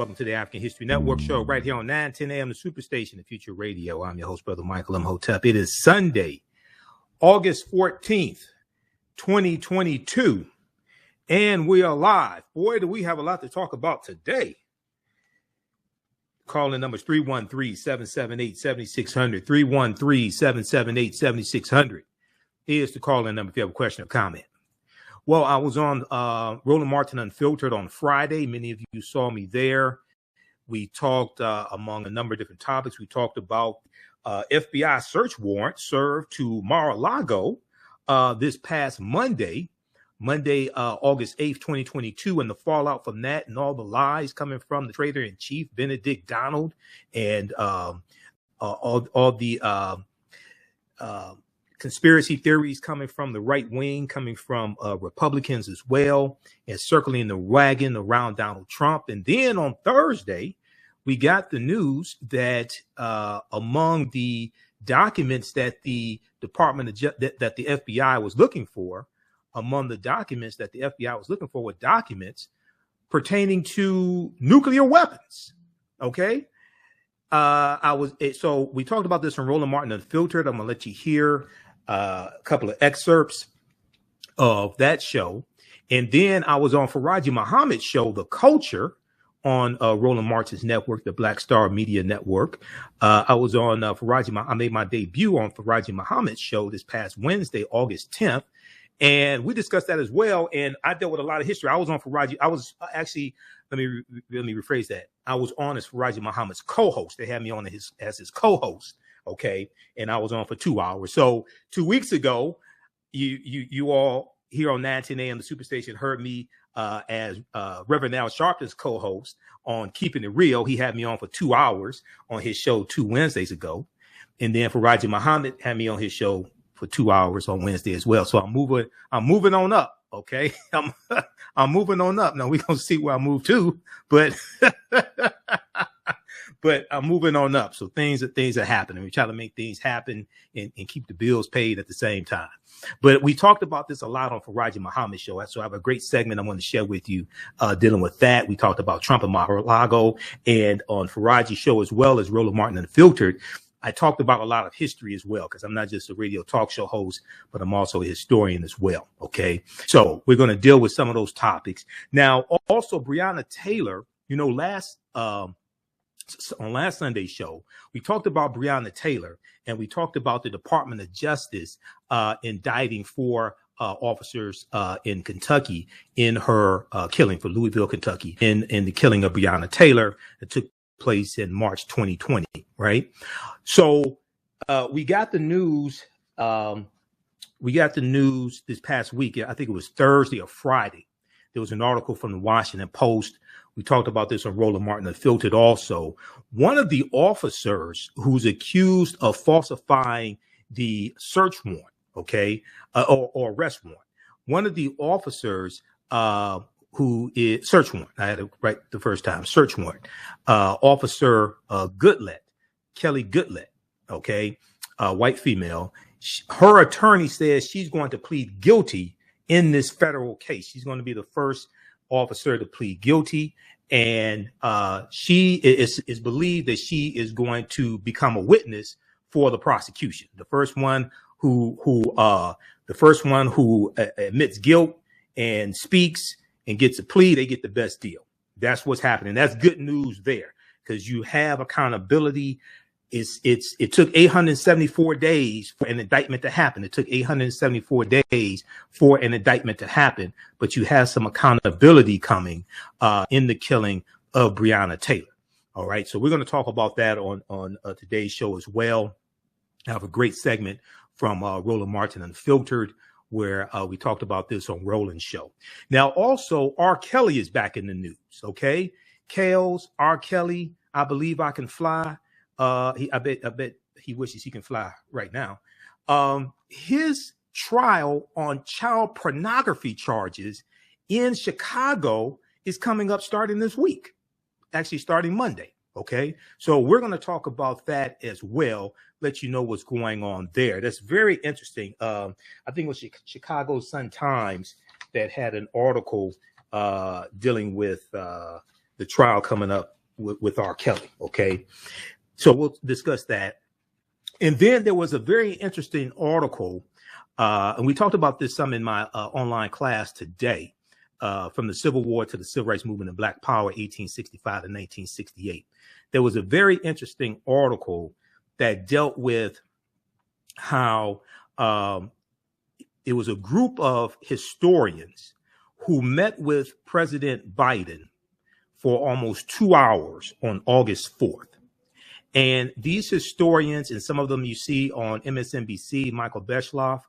Welcome to the African History Network show right here on 9:10 a.m. the Superstation, the Future Radio. I'm your host, Brother Michael Imhotep. It is Sunday, August 14th, 2022, and we are live. Boy, do we have a lot to talk about today. Calling numbers 313-778-7600, 313-778-7600 is the calling number if you have a question or comment. Well, I was on Roland Martin Unfiltered on Friday. Many of you saw me there. We talked among a number of different topics. We talked about FBI search warrant served to Mar-a-Lago this past Monday, August 8th, 2022, and the fallout from that and all the lies coming from the traitor-in-chief, Benedict Donald, and all the conspiracy theories coming from the right wing, coming from Republicans as well, and circling the wagon around Donald Trump. And then on Thursday, we got the news that among the documents that the that the FBI was looking for, among the documents that the FBI was looking for were documents pertaining to nuclear weapons. Okay. So we talked about this on Roland Martin Unfiltered. I'm gonna let you hear a couple of excerpts of that show. And then I was on Faraji Muhammad's show, The Culture, on Roland Martin's network, the Black Star Media Network. I was on I made my debut on Faraji Muhammad's show this past Wednesday, August 10th. And we discussed that as well. And I dealt with a lot of history. I was on Faraji. I was actually, let me rephrase that. I was on as Faraji Muhammad's co-host. They had me on as his co-host. Okay. And I was on for 2 hours. So 2 weeks ago, you all here on 9:10 a.m. the Superstation heard me as Reverend Al Sharpton's co-host on Keeping It Real. He had me on for 2 hours on his show 2 Wednesdays ago. And then Faraji Muhammad had me on his show for 2 hours on Wednesday as well. So I'm moving on up. Okay. I'm moving on up. Now we're going to see where I move to, but but I'm moving on up. So things are happening. We try to make things happen and keep the bills paid at the same time. But we talked about this a lot on Faraji Muhammad's show. So I have a great segment I want to share with you dealing with that. We talked about Trump and Mar-a-Lago, and on Faraji's show as well as Roland Martin Unfiltered, I talked about a lot of history as well, because I'm not just a radio talk show host, but I'm also a historian as well. Okay. So we're going to deal with some of those topics. Now, also Breonna Taylor, on last Sunday's show, we talked about Breonna Taylor, and we talked about the Department of Justice indicting 4 officers in Kentucky in her killing for Louisville, Kentucky, in the killing of Breonna Taylor that took place in March 2020, right? So we got the news. We got the news this past week. I think it was Thursday or Friday. There was an article from the Washington Post. We talked about this on Roland Martin Unfiltered also. One of the officers who's accused of falsifying the search warrant, okay, or arrest warrant. One of the officers who is search warrant. I had it right the first time. Search warrant. Officer Goodlett, Kelly Goodlett, okay, white female. Her attorney says she's going to plead guilty in this federal case. She's going to be the first officer to plead guilty, and she is believed that she is going to become a witness for the prosecution. The first one who admits guilt and speaks and gets a plea, they get the best deal. That's what's happening. That's good news there, because you have accountability. It took 874 days for an indictment to happen. It took 874 days for an indictment to happen, but you have some accountability coming in the killing of Breonna Taylor. All right. So we're going to talk about that on today's show as well. I have a great segment from Roland Martin Unfiltered, where we talked about this on Roland's show. Now, also, R. Kelly is back in the news. Okay. Kales, R. Kelly, I Believe I Can Fly. I bet he wishes he can fly right now. His trial on child pornography charges in Chicago is coming up starting this week, actually starting Monday. Okay. So we're going to talk about that as well. Let you know what's going on there. That's very interesting. I think it was Chicago Sun-Times that had an article dealing with the trial coming up with R. Kelly. Okay, so we'll discuss that. And then there was a very interesting article, and we talked about this some in my online class today, from the Civil War to the Civil Rights Movement and Black Power, 1865 to 1968. There was a very interesting article that dealt with how it was a group of historians who met with President Biden for almost 2 hours on August 4th. And these historians, and some of them you see on MSNBC, Michael Beschloff,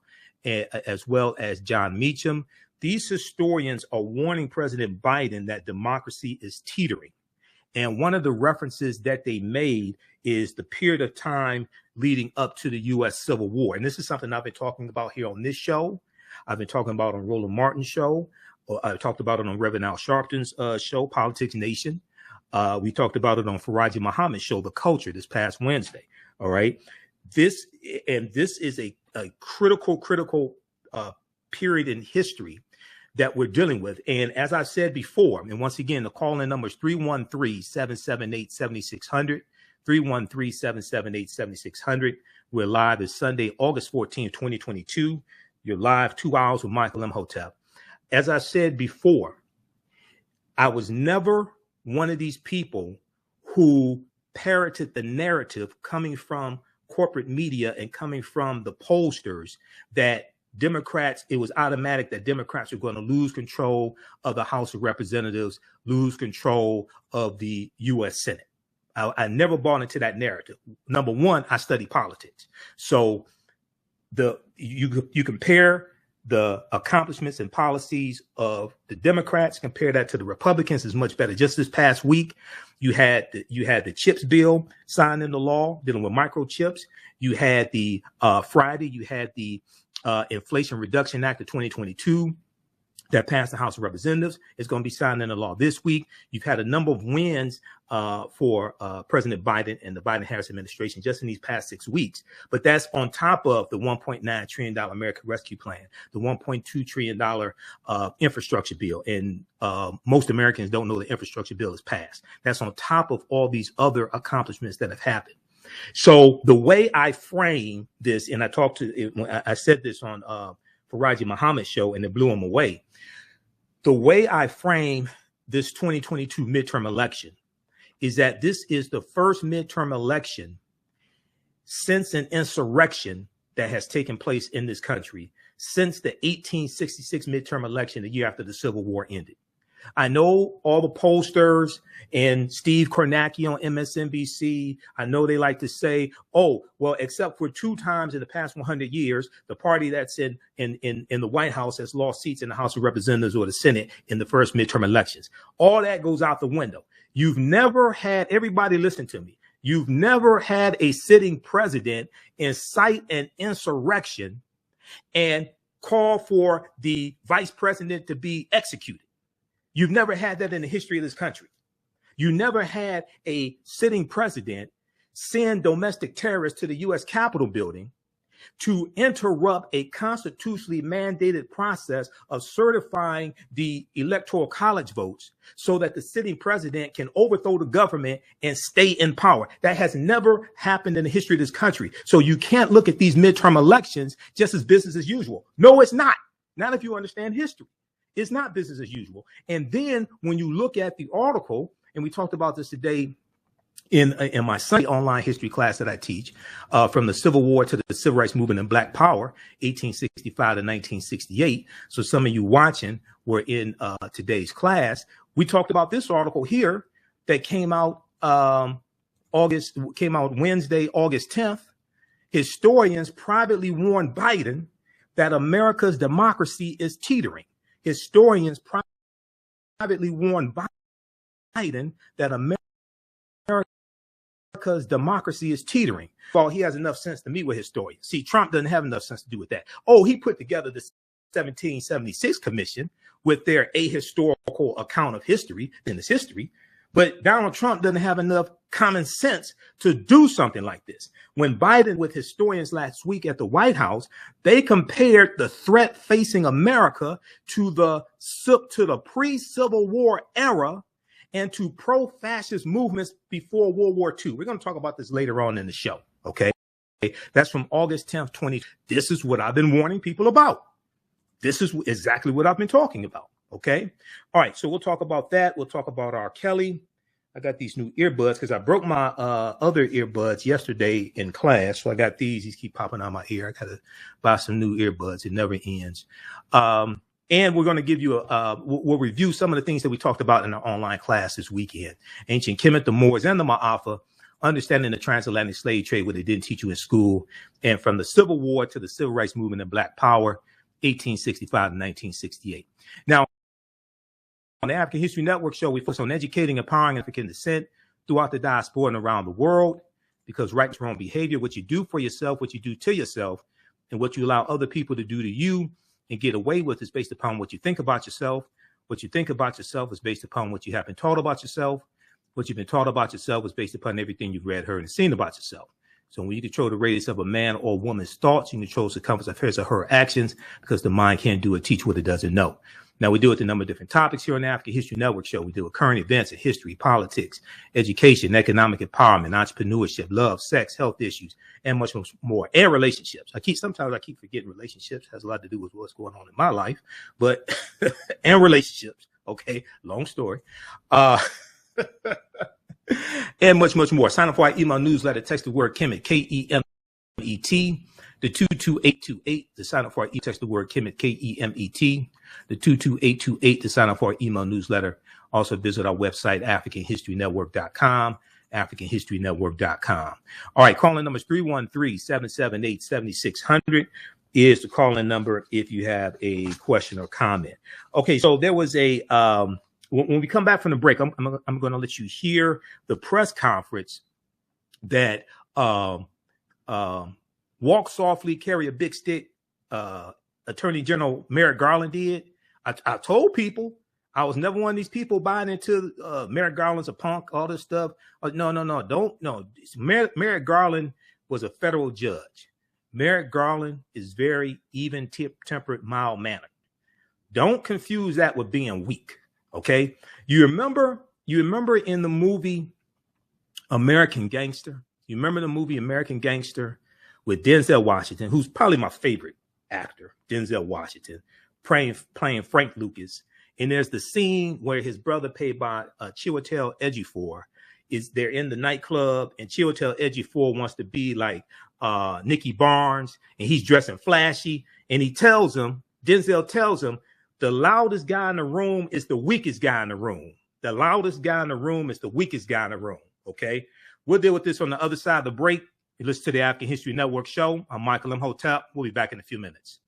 as well as John Meacham, these historians are warning President Biden that democracy is teetering. And one of the references that they made is the period of time leading up to the U.S. Civil War. And this is something I've been talking about here on this show. I've been talking about on Roland Martin's show. I talked about it on Reverend Al Sharpton's show, Politics Nation. We talked about it on Faraji Muhammad's show, The Culture, this past Wednesday. All right. This is a critical period in history that we're dealing with. And as I said before, and once again, the call-in number is 313-778-7600, 313-778-7600. We're live this Sunday, August 14th, 2022. You're live 2 hours with Michael Imhotep. As I said before, I was never one of these people who parroted the narrative coming from corporate media and coming from the pollsters that Democrats, it was automatic that Democrats were going to lose control of the House of Representatives, lose control of the U.S. Senate. I never bought into that narrative. Number one, I study politics. So you compare the accomplishments and policies of the Democrats, compare that to the Republicans, is much better. Just this past week, you had the CHIPS bill signed into law dealing with microchips. You had the Friday, you had the Inflation Reduction Act of 2022 that passed the House of Representatives. It's going to be signed into law this week. You've had a number of wins for President Biden and the Biden-Harris administration just in these past 6 weeks. But that's on top of the $1.9 trillion American Rescue Plan, the $1.2 trillion infrastructure bill. And most Americans don't know the infrastructure bill is passed. That's on top of all these other accomplishments that have happened. So the way I frame this, and I said this on Faraji Muhammad's show, and it blew him away. The way I frame this 2022 midterm election is that this is the first midterm election since an insurrection that has taken place in this country since the 1866 midterm election, the year after the Civil War ended. I know all the pollsters and Steve Kornacki on MSNBC. I know they like to say, oh, well, except for 2 times in the past 100 years, the party that's in the White House has lost seats in the House of Representatives or the Senate in the first midterm elections. All that goes out the window. You've never had, everybody listen to me, you've never had a sitting president incite an insurrection and call for the vice president to be executed. You've never had that in the history of this country. You never had a sitting president send domestic terrorists to the U.S. Capitol building to interrupt a constitutionally mandated process of certifying the electoral college votes so that the sitting president can overthrow the government and stay in power. That has never happened in the history of this country. So you can't look at these midterm elections just as business as usual. No, it's not. Not if you understand history. It's not business as usual. And then when you look at the article, and we talked about this today in my Sunday online history class that I teach, from the Civil War to the Civil Rights Movement and Black Power, 1865 to 1968. So some of you watching were in today's class. We talked about this article here that came out Wednesday, August 10th. Historians privately warned Biden that America's democracy is teetering. Historians privately warned Biden that America's democracy is teetering. Well, he has enough sense to meet with historians. See, Trump doesn't have enough sense to do with that. Oh, he put together the 1776 Commission with their ahistorical account of history, then it's history. But Donald Trump doesn't have enough common sense to do something like this. When Biden with historians last week at the White House, they compared the threat facing America to the pre-Civil War era and to pro-fascist movements before World War II. We're going to talk about this later on in the show, okay? That's from August 10th, 2020. This is what I've been warning people about. This is exactly what I've been talking about, okay? All right, so we'll talk about that. We'll talk about R. Kelly. I got these new earbuds because I broke my other earbuds yesterday in class. So I got these keep popping out my ear. I got to buy some new earbuds. It never ends. And we're going to give you we'll review some of the things that we talked about in our online class this weekend. Ancient Kemet, the Moors, and the Ma'afa, understanding the transatlantic slave trade, what they didn't teach you in school, and from the Civil War to the Civil Rights Movement and Black Power, 1865 to 1968. Now, on the African History Network show, we focus on educating, empowering African descent throughout the diaspora and around the world, because right and wrong behavior, what you do for yourself, what you do to yourself, and what you allow other people to do to you and get away with is based upon what you think about yourself. What you think about yourself is based upon what you have been taught about yourself. What you've been taught about yourself is based upon everything you've read, heard, and seen about yourself. So when you control the radius of a man or woman's thoughts, you control the circumference of his or her actions, because the mind can't do or teach what it doesn't know. Now, we deal with a number of different topics here on the African History Network show. We deal with current events in history, politics, education, economic empowerment, entrepreneurship, love, sex, health issues, and much, much more, and relationships. Sometimes I keep forgetting relationships. It has a lot to do with what's going on in my life, but, and relationships. Okay. Long story. And much, much more. Sign up for our email newsletter. Text the word Kemet, K-E-M-E-T, the 22828 to sign up for our text the word Kemet, K-E-M-E-T, the 22828 to sign up for our email newsletter. Also visit our website, AfricanHistoryNetwork.com, AfricanHistoryNetwork.com. All right, calling number is 313-778-7600 is the calling number if you have a question or comment. Okay, so there was a when we come back from the break, I'm going to let you hear the press conference that Walk Softly, Carry a Big Stick, Attorney General Merrick Garland did. I told people I was never one of these people buying into Merrick Garland's a punk, all this stuff. No. Merrick Garland was a federal judge. Merrick Garland is very even-tempered, mild-mannered. Don't confuse that with being weak. Okay, you remember in the movie American Gangster? You remember the movie American Gangster with Denzel Washington, who's probably my favorite actor, Denzel Washington, playing Frank Lucas. And there's the scene where his brother, played by Chiwetel Ejiofor, they're in the nightclub, and Chiwetel Ejiofor wants to be like Nicky Barnes, and he's dressing flashy, and Denzel tells him, the loudest guy in the room is the weakest guy in the room. The loudest guy in the room is the weakest guy in the room. Okay. We'll deal with this on the other side of the break. You listen to the African History Network show. I'm Michael Imhotep. We'll be back in a few minutes.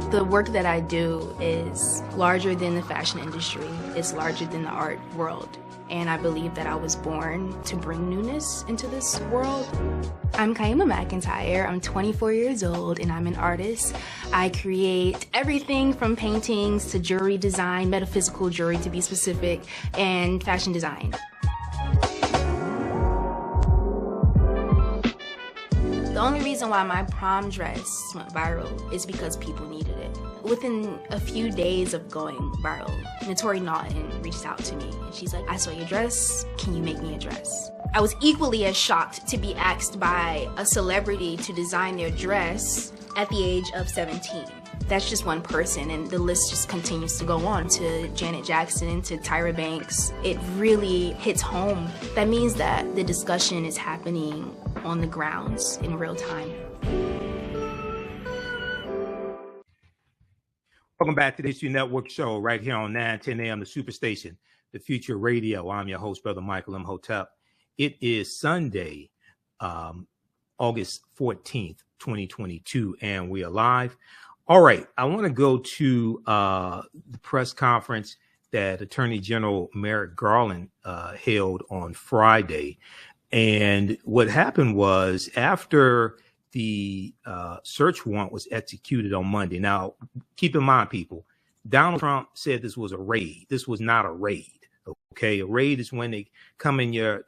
The work that I do is larger than the fashion industry. It's larger than the art world. And I believe that I was born to bring newness into this world. I'm Kaima McIntyre. I'm 24 years old and I'm an artist. I create everything from paintings to jewelry design, metaphysical jewelry to be specific, and fashion design. The only reason why my prom dress went viral is because people needed it. Within a few days of going viral, Notori Naughton reached out to me and she's like, I saw your dress, can you make me a dress? I was equally as shocked to be asked by a celebrity to design their dress at the age of 17. That's just one person, and the list just continues to go on, to Janet Jackson, to Tyra Banks. It really hits home. That means that the discussion is happening on the grounds in real time. Welcome back to the History Network show right here on 910 a.m. the Superstation, the Future Radio. I'm your host, Brother Michael Imhotep. It is Sunday, August 14th, 2022, and we are live. All right, I want to go to the press conference that Attorney General Merrick Garland held on Friday. And what happened was, after the search warrant was executed on Monday. Now, keep in mind, people, Donald Trump said this was a raid. This was not a raid. Okay, a raid is when they come in your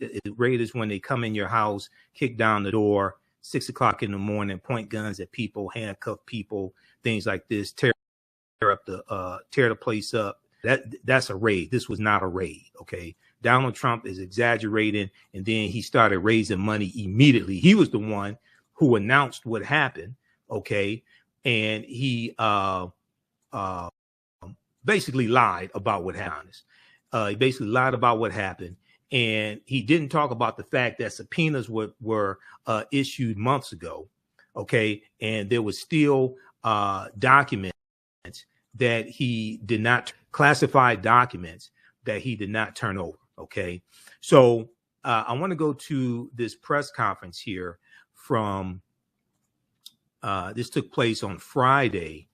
house, kick down the door, 6 o'clock in the morning, point guns at people, handcuff people, things like this, tear the place up. that's a raid. This was not a raid. Okay. Donald Trump is exaggerating, and then he started raising money immediately. He was the one who announced what happened. Okay. And he basically lied about what happened. He basically lied about what happened. And he didn't talk about the fact that subpoenas were issued months ago. Okay. And there was still documents that he did not, classified documents that he did not turn over. Okay. So I want to go to this press conference here from, this took place on Friday,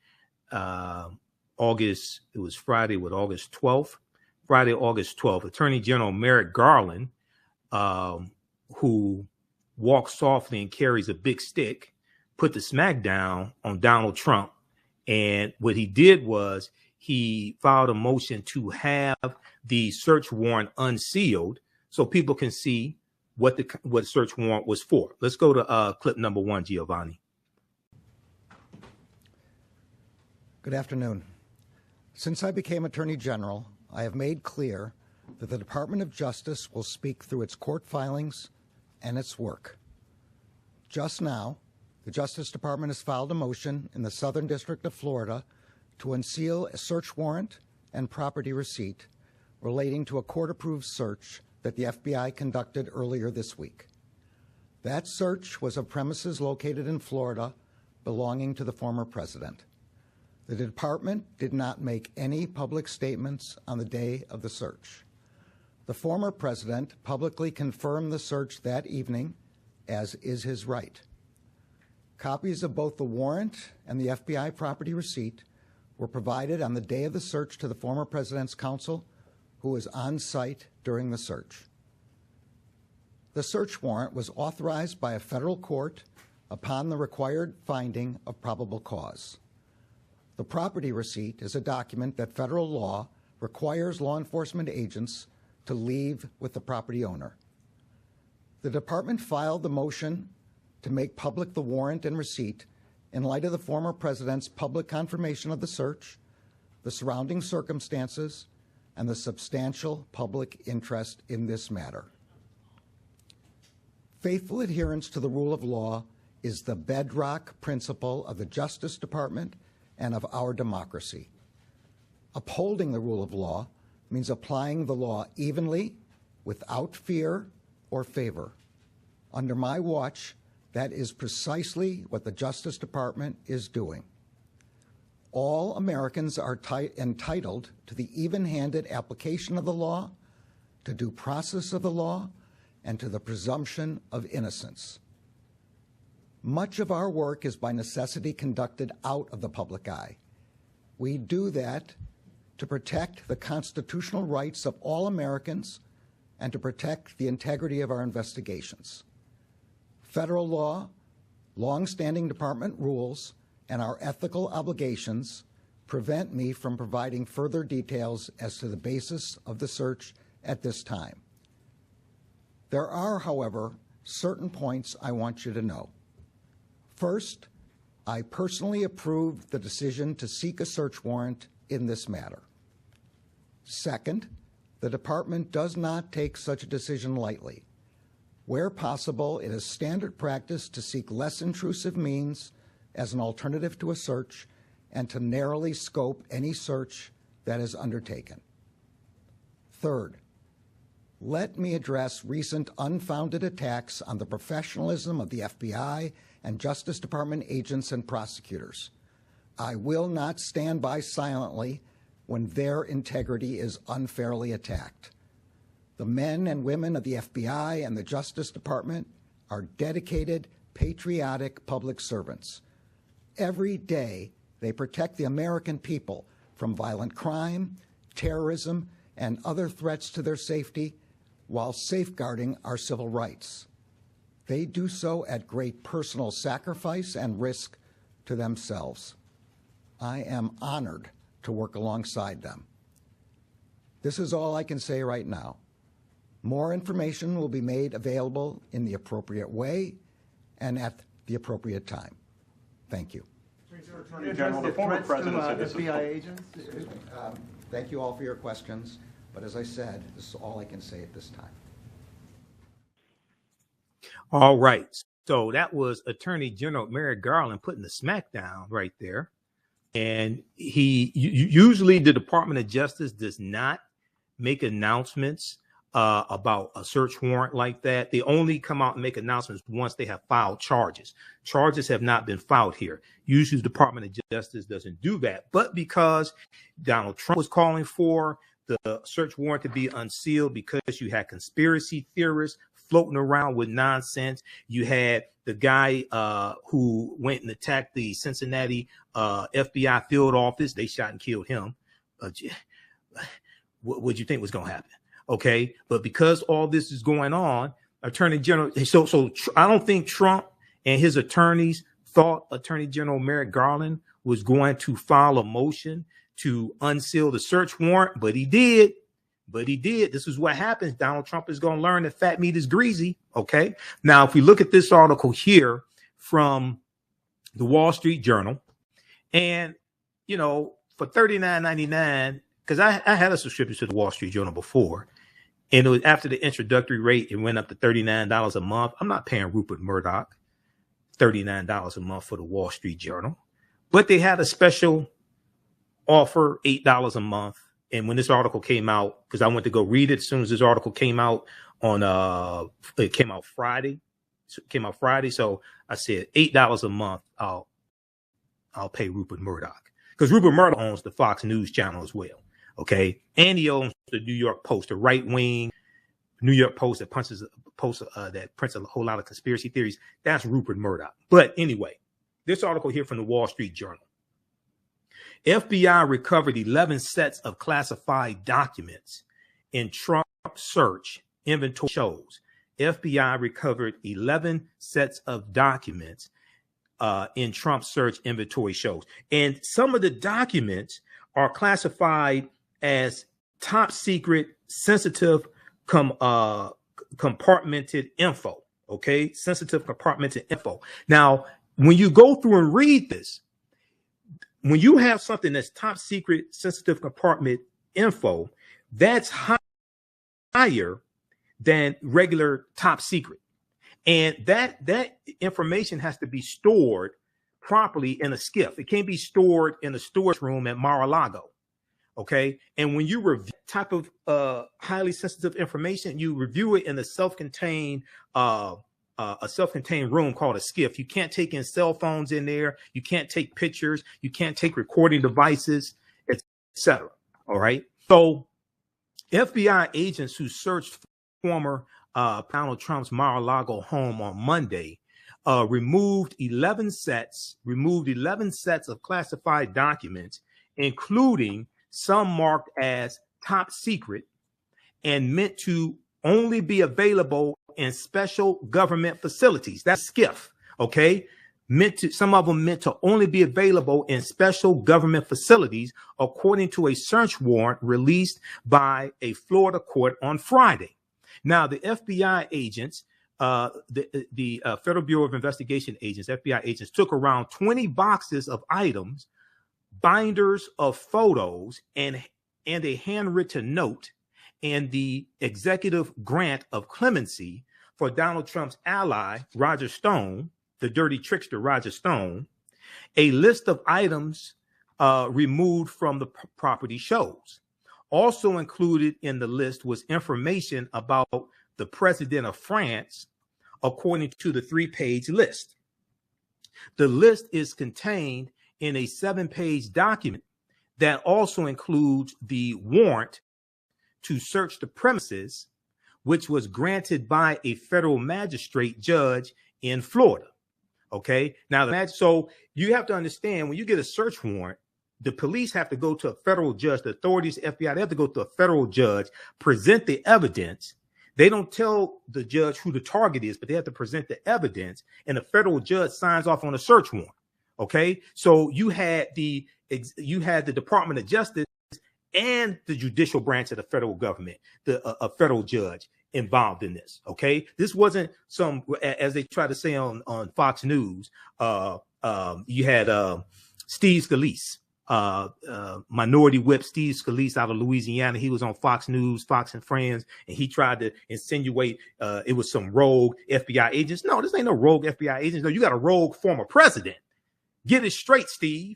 August 12th. Friday, August 12th, Attorney General Merrick Garland, who walks softly and carries a big stick, put the smack down on Donald Trump. And what he did was he filed a motion to have the search warrant unsealed so people can see what the search warrant was for. Let's go to clip number 1, Giovanni. Good afternoon. Since I became Attorney General, I have made clear that the Department of Justice will speak through its court filings and its work. Just now, the Justice Department has filed a motion in the Southern District of Florida to unseal a search warrant and property receipt relating to a court-approved search that the FBI conducted earlier this week. That search was of premises located in Florida belonging to the former president. The department did not make any public statements on the day of the search. The former president publicly confirmed the search that evening, as is his right. Copies of both the warrant and the FBI property receipt were provided on the day of the search to the former president's counsel, who was on site during the search. The search warrant was authorized by a federal court upon the required finding of probable cause. The property receipt is a document that federal law requires law enforcement agents to leave with the property owner. The department filed the motion to make public the warrant and receipt in light of the former president's public confirmation of the search, the surrounding circumstances, and the substantial public interest in this matter. Faithful adherence to the rule of law is the bedrock principle of the Justice Department and of our democracy. Upholding the rule of law means applying the law evenly, without fear or favor. Under my watch, that is precisely what the Justice Department is doing. All Americans are entitled to the even-handed application of the law, to due process of the law, and to the presumption of innocence. Much of our work is by necessity conducted out of the public eye. We do that to protect the constitutional rights of all Americans and to protect the integrity of our investigations. Federal law, long-standing department rules, and our ethical obligations prevent me from providing further details as to the basis of the search at this time. There are, however, certain points I want you to know. First, I personally approved the decision to seek a search warrant in this matter. Second, the department does not take such a decision lightly. Where possible, it is standard practice to seek less intrusive means as an alternative to a search and to narrowly scope any search that is undertaken. Third, let me address recent unfounded attacks on the professionalism of the FBI and Justice Department agents and prosecutors. I will not stand by silently when their integrity is unfairly attacked. The men and women of the FBI and the Justice Department are dedicated, patriotic public servants. Every day, they protect the American people from violent crime, terrorism, and other threats to their safety while safeguarding our civil rights. They do so at great personal sacrifice and risk to themselves. I am honored to work alongside them. This is all I can say right now. More information will be made available in the appropriate way and at the appropriate time. Thank you. Attorney General, the former president said this is... FBI agents? Thank you all for your questions. But as I said, this is all I can say at this time. All right. So that was Attorney General Merrick Garland putting the smackdown right there. And usually the Department of Justice does not make announcements about a search warrant like that. They only come out and make announcements once they have filed charges. Charges have not been filed here. Usually the Department of Justice doesn't do that. But because Donald Trump was calling for the search warrant to be unsealed, because you had conspiracy theorists floating around with nonsense. You had the guy who went and attacked the Cincinnati FBI field office. They shot and killed him. What would you think was going to happen? Okay. But because all this is going on, Attorney General, so I don't think Trump and his attorneys thought Attorney General Merrick Garland was going to file a motion to unseal the search warrant, but he did. This is what happens. Donald Trump is going to learn that fat meat is greasy. Okay. Now, if we look at this article here from the Wall Street Journal, and, you know, for $39.99, because I had a subscription to the Wall Street Journal before, and it was after the introductory rate, it went up to $39 a month. I'm not paying Rupert Murdoch $39 a month for the Wall Street Journal, but they had a special offer, $8 a month. And when this article came out, because I went to go read it as soon as this article came out on, it came out Friday. So I said $8 a month. I'll pay Rupert Murdoch, because Rupert Murdoch owns the Fox News channel as well. Okay. And he owns the New York Post, the right wing New York Post that prints a whole lot of conspiracy theories. That's Rupert Murdoch. But anyway, this article here from the Wall Street Journal. FBI recovered 11 sets of classified documents in Trump search inventory shows. FBI recovered 11 sets of documents in Trump search inventory shows. And some of the documents are classified as top secret, sensitive, compartmented info. Okay. Sensitive compartmented info. Now, when you go through and read this, when you have something that's top secret, sensitive compartment info, that's higher than regular top secret. And that information has to be stored properly in a SCIF. It can't be stored in a storage room at Mar-a-Lago. Okay. And when you review type of highly sensitive information, you review it in a self-contained room called a SCIF. You can't take in cell phones in there. You can't take pictures. You can't take recording devices, etc. All right. So FBI agents who searched former Donald Trump's Mar-a-Lago home on Monday removed 11 sets of classified documents, including some marked as top secret and meant to only be available in special government facilities. That's SCIF. Okay. Some of them meant to only be available in special government facilities, according to a search warrant released by a Florida court on Friday. Now, the FBI agents, the Federal Bureau of Investigation agents, FBI agents, took around 20 boxes of items, binders of photos, and a handwritten note, and the executive grant of clemency for Donald Trump's ally, Roger Stone, the dirty trickster Roger Stone. A list of items removed from the property shows. Also included in the list was information about the president of France, according to the 3-page list. The list is contained in a 7-page document that also includes the warrant to search the premises, which was granted by a federal magistrate judge in Florida. Okay. Now, so you have to understand, when you get a search warrant, the police have to go to a federal judge, the authorities, FBI, they have to go to a federal judge, present the evidence. They don't tell the judge who the target is, but they have to present the evidence, and the federal judge signs off on a search warrant. Okay. So you had the Department of Justice and the judicial branch of the federal government, a federal judge involved in this. Okay. This wasn't some, as they try to say on Fox News, you had Steve Scalise. minority whip Steve Scalise out of Louisiana. He was on Fox News, Fox and Friends, and he tried to insinuate it was some rogue FBI agents. No, this ain't no rogue FBI agents. No, you got a rogue former president. Get it straight, Steve.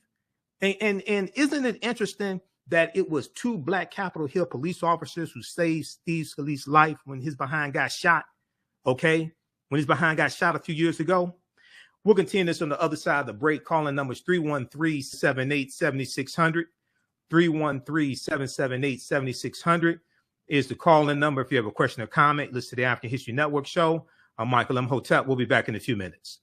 And isn't it interesting that it was 2 Black Capitol Hill police officers who saved Steve Scalise's life when his behind got shot? Okay, when his behind got shot a few years ago. We'll continue this on the other side of the break. Calling numbers 313-778-7600. 313-778-7600 is the call-in number. If you have a question or comment, listen to the African History Network show. I'm Michael Imhotep. We'll be back in a few minutes.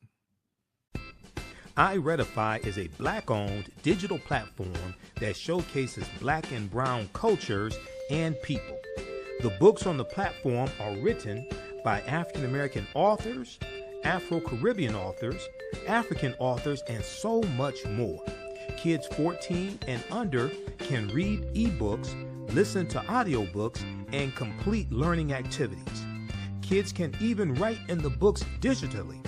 iRedify is a Black-owned digital platform that showcases Black and brown cultures and people. The books on the platform are written by African-American authors, Afro-Caribbean authors, African authors, and so much more. Kids 14 and under can read ebooks, listen to audiobooks, and complete learning activities. Kids can even write in the books digitally.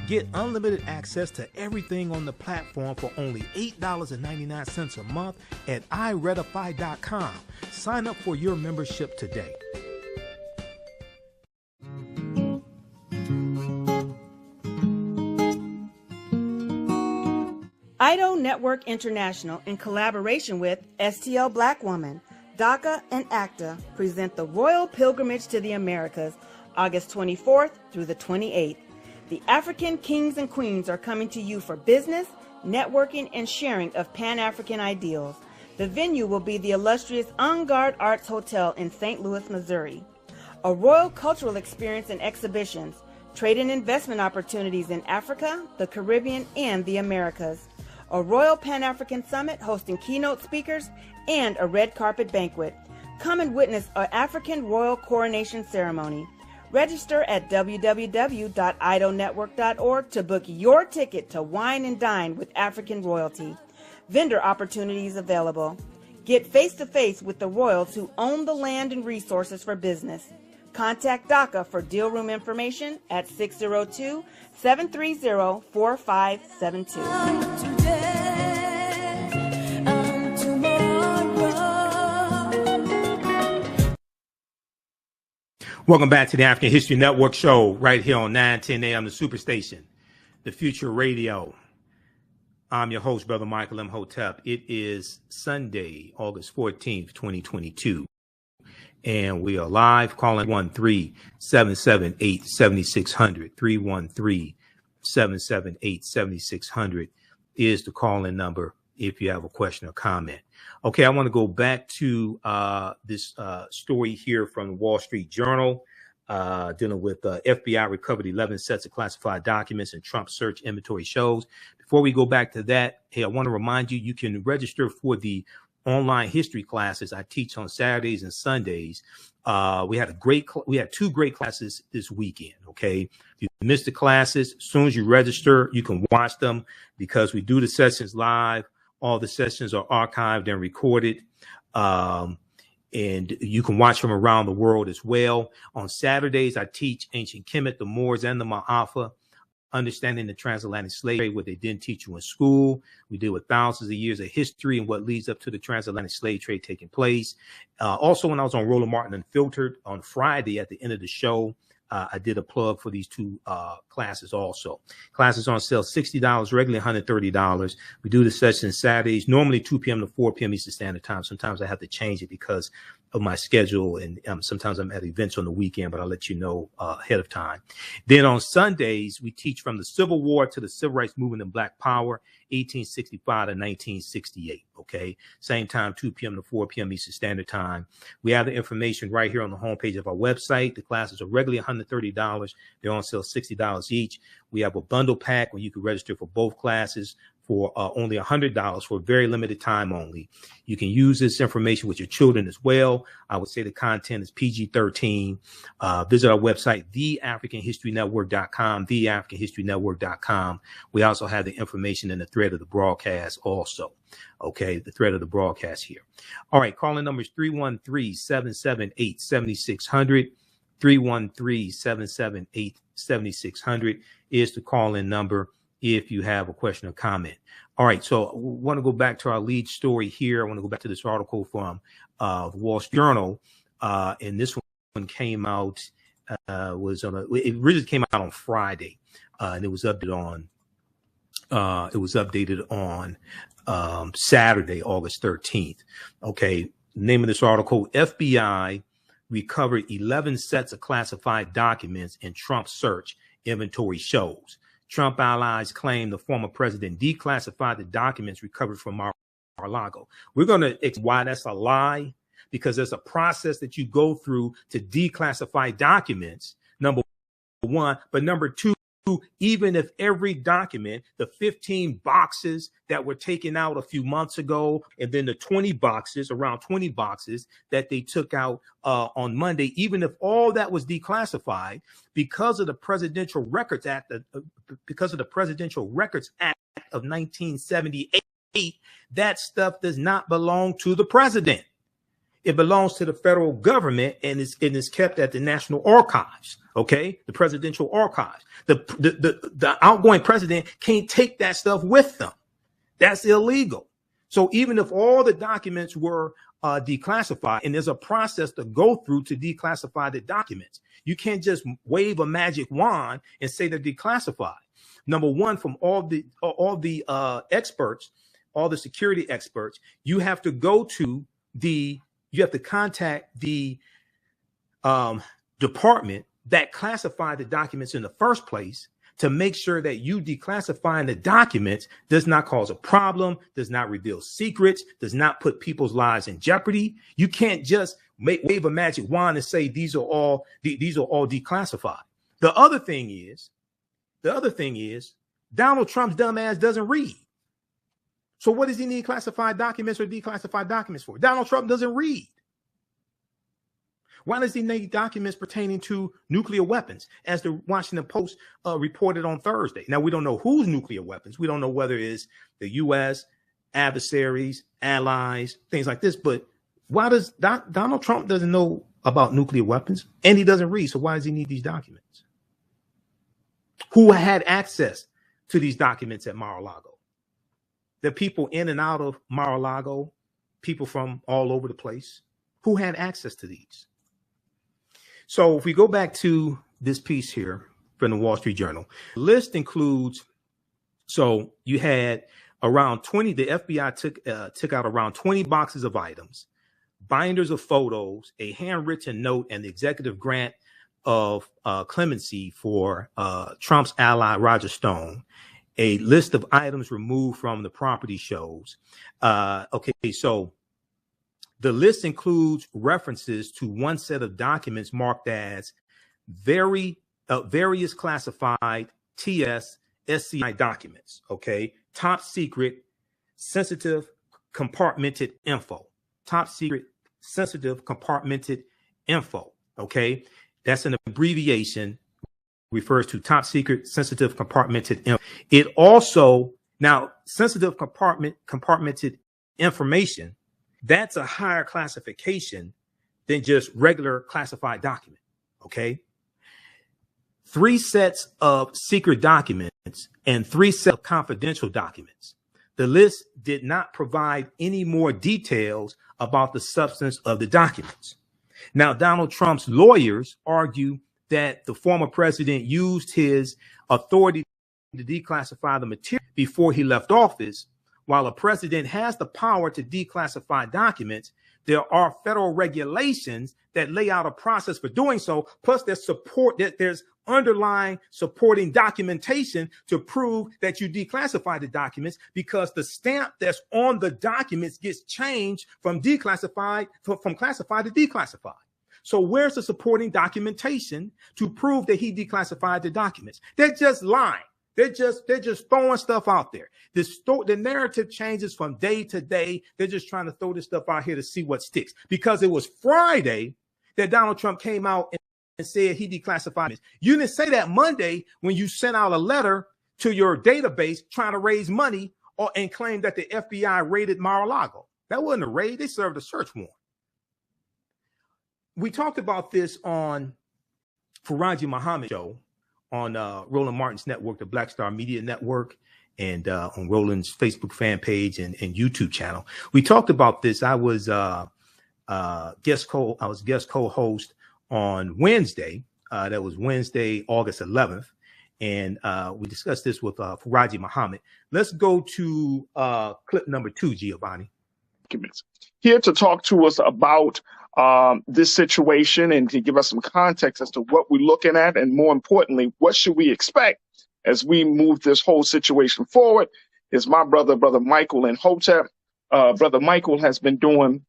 Get unlimited access to everything on the platform for only $8.99 a month at iRedify.com. Sign up for your membership today. IDO Network International, in collaboration with STL Black Woman, DACA, and ACTA, present the Royal Pilgrimage to the Americas, August 24th through the 28th. The African kings and queens are coming to you for business, networking, and sharing of Pan-African ideals. The venue will be the illustrious En Garde Arts Hotel in St. Louis, Missouri. A royal cultural experience and exhibitions, trade and investment opportunities in Africa, the Caribbean, and the Americas. A Royal Pan-African Summit hosting keynote speakers, and a red carpet banquet. Come and witness an African royal coronation ceremony. Register at www.idonetwork.org to book your ticket to wine and dine with African royalty. Vendor opportunities available. Get face-to-face with the royals who own the land and resources for business. Contact DACA for deal room information at 602-730-4572. Welcome back to the African History Network show right here on 910 AM, the Superstation, the Future Radio. I'm your host, Brother Michael Imhotep. It is Sunday, August 14th, 2022. And we are live calling 1-3-778-7600. 313-778-7600 is the call-in number if you have a question or comment. Okay, I want to go back to this story here from the Wall Street Journal dealing with FBI recovered 11 sets of classified documents and Trump search inventory shows. Before we go back to that, hey, I want to remind you, you can register for the online history classes I teach on Saturdays and Sundays. We had two great classes this weekend. Okay, if you missed the classes, as soon as you register, you can watch them because we do the sessions live. All the sessions are archived and recorded, and you can watch from around the world as well. On Saturdays, I teach ancient Kemet, the Moors, and the Ma'afa, understanding the transatlantic slave trade, what they didn't teach you in school. We deal with thousands of years of history and what leads up to the transatlantic slave trade taking place. Also, when I was on Roland Martin Unfiltered on Friday at the end of the show, I did a plug for these two classes also. Classes on sale, $60, regularly $130. We do the sessions Saturdays, normally 2 p.m. to 4 p.m. Eastern Standard Time. Sometimes I have to change it because of my schedule, and sometimes I'm at events on the weekend, but I'll let you know ahead of time. Then on Sundays, we teach from the Civil War to the Civil Rights Movement and Black Power, 1865 to 1968. Okay, same time, 2 p.m. to 4 p.m. Eastern Standard Time. We have the information right here on the homepage of our website. The classes are regularly $130. They're on sale $60 each. We have a bundle pack where you can register for both classes for only $100 for a very limited time only. You can use this information with your children as well. I would say the content is PG-13. Visit our website, TheAfricanHistoryNetwork.com, TheAfricanHistoryNetwork.com. We also have the information in the thread of the broadcast also. Okay, the thread of the broadcast here. All right, calling number is 313-778-7600. 313-778-7600 is the call-in number if you have a question or comment. All right, so I want to go back to our lead story here. I want to go back to this article from the Wall Street Journal, and this one came out it really came out on Friday, and it was updated on Saturday, August 13th. Okay, name of this article: FBI recovered 11 sets of classified documents in Trump search inventory shows. Trump allies claim the former president declassified the documents recovered from Mar-a-Lago. We're going to explain why that's a lie, because there's a process that you go through to declassify documents, number one. But number two, even if every document, the 15 boxes that were taken out a few months ago, and then the 20 boxes, around 20 boxes that they took out on Monday, even if all that was declassified, because of the Presidential Records Act, because of the Presidential Records Act of 1978, that stuff does not belong to the president. It belongs to the federal government, and is kept at the National Archives. Okay, the Presidential Archives. The outgoing president can't take that stuff with them. That's illegal. So even if all the documents were declassified, and there's a process to go through to declassify the documents, you can't just wave a magic wand and say they're declassified. Number one, from all the experts, all the security experts, you have to contact the department that classified the documents in the first place to make sure that you declassifying the documents does not cause a problem, does not reveal secrets, does not put people's lives in jeopardy. You can't just wave a magic wand and say these are all declassified. The other thing is Donald Trump's dumb ass doesn't read. So what does he need classified documents or declassified documents for? Donald Trump doesn't read. Why does he need documents pertaining to nuclear weapons, as the Washington Post reported on Thursday? Now, we don't know whose nuclear weapons. We don't know whether it's the U.S., adversaries, allies, things like this. But why does Donald Trump doesn't know about nuclear weapons, and he doesn't read? So why does he need these documents? Who had access to these documents at Mar-a-Lago? The people in and out of Mar-a-Lago, people from all over the place. Who had access to these? So if we go back to this piece here from the Wall Street Journal, the list includes, so you had around 20, the FBI took out around 20 boxes of items, binders of photos, a handwritten note, and the executive grant of clemency for Trump's ally, Roger Stone. A list of items removed from the property shows. Okay, so the list includes references to one set of documents marked as various classified TS SCI documents. Okay, top secret, sensitive, compartmented info. Top secret, sensitive, compartmented info. Okay, that's an abbreviation, refers to top secret, sensitive, compartmented info. It also, now, sensitive compartmented information, that's a higher classification than just regular classified document. Okay. 3 sets of secret documents and 3 sets of confidential documents. The list did not provide any more details about the substance of the documents. Now, Donald Trump's lawyers argue that the former president used his authority to declassify the material before he left office. While a president has the power to declassify documents, there are federal regulations that lay out a process for doing so. Plus, there's underlying supporting documentation to prove that you declassify the documents, because the stamp that's on the documents gets changed from declassified, from classified to declassified. So where's the supporting documentation to prove that he declassified the documents? They're just lying. They're just throwing stuff out there. The narrative changes from day to day. They're just trying to throw this stuff out here to see what sticks. Because it was Friday that Donald Trump came out and said he declassified it. You didn't say that Monday when you sent out a letter to your database trying to raise money and claim that the FBI raided Mar-a-Lago. That wasn't a raid. They served a search warrant. We talked about this on Faraji Muhammad show on Roland Martin's network, the Black Star Media Network, and on Roland's Facebook fan page and YouTube channel. We talked about this. I was guest co-host on Wednesday. That was Wednesday, August 11th. And we discussed this with Faraji Muhammad. Let's go to clip number 2, Giovanni. Here to talk to us about this situation and to give us some context as to what we're looking at, and more importantly, what should we expect as we move this whole situation forward, is my brother Michael Imhotep. Brother Michael has been doing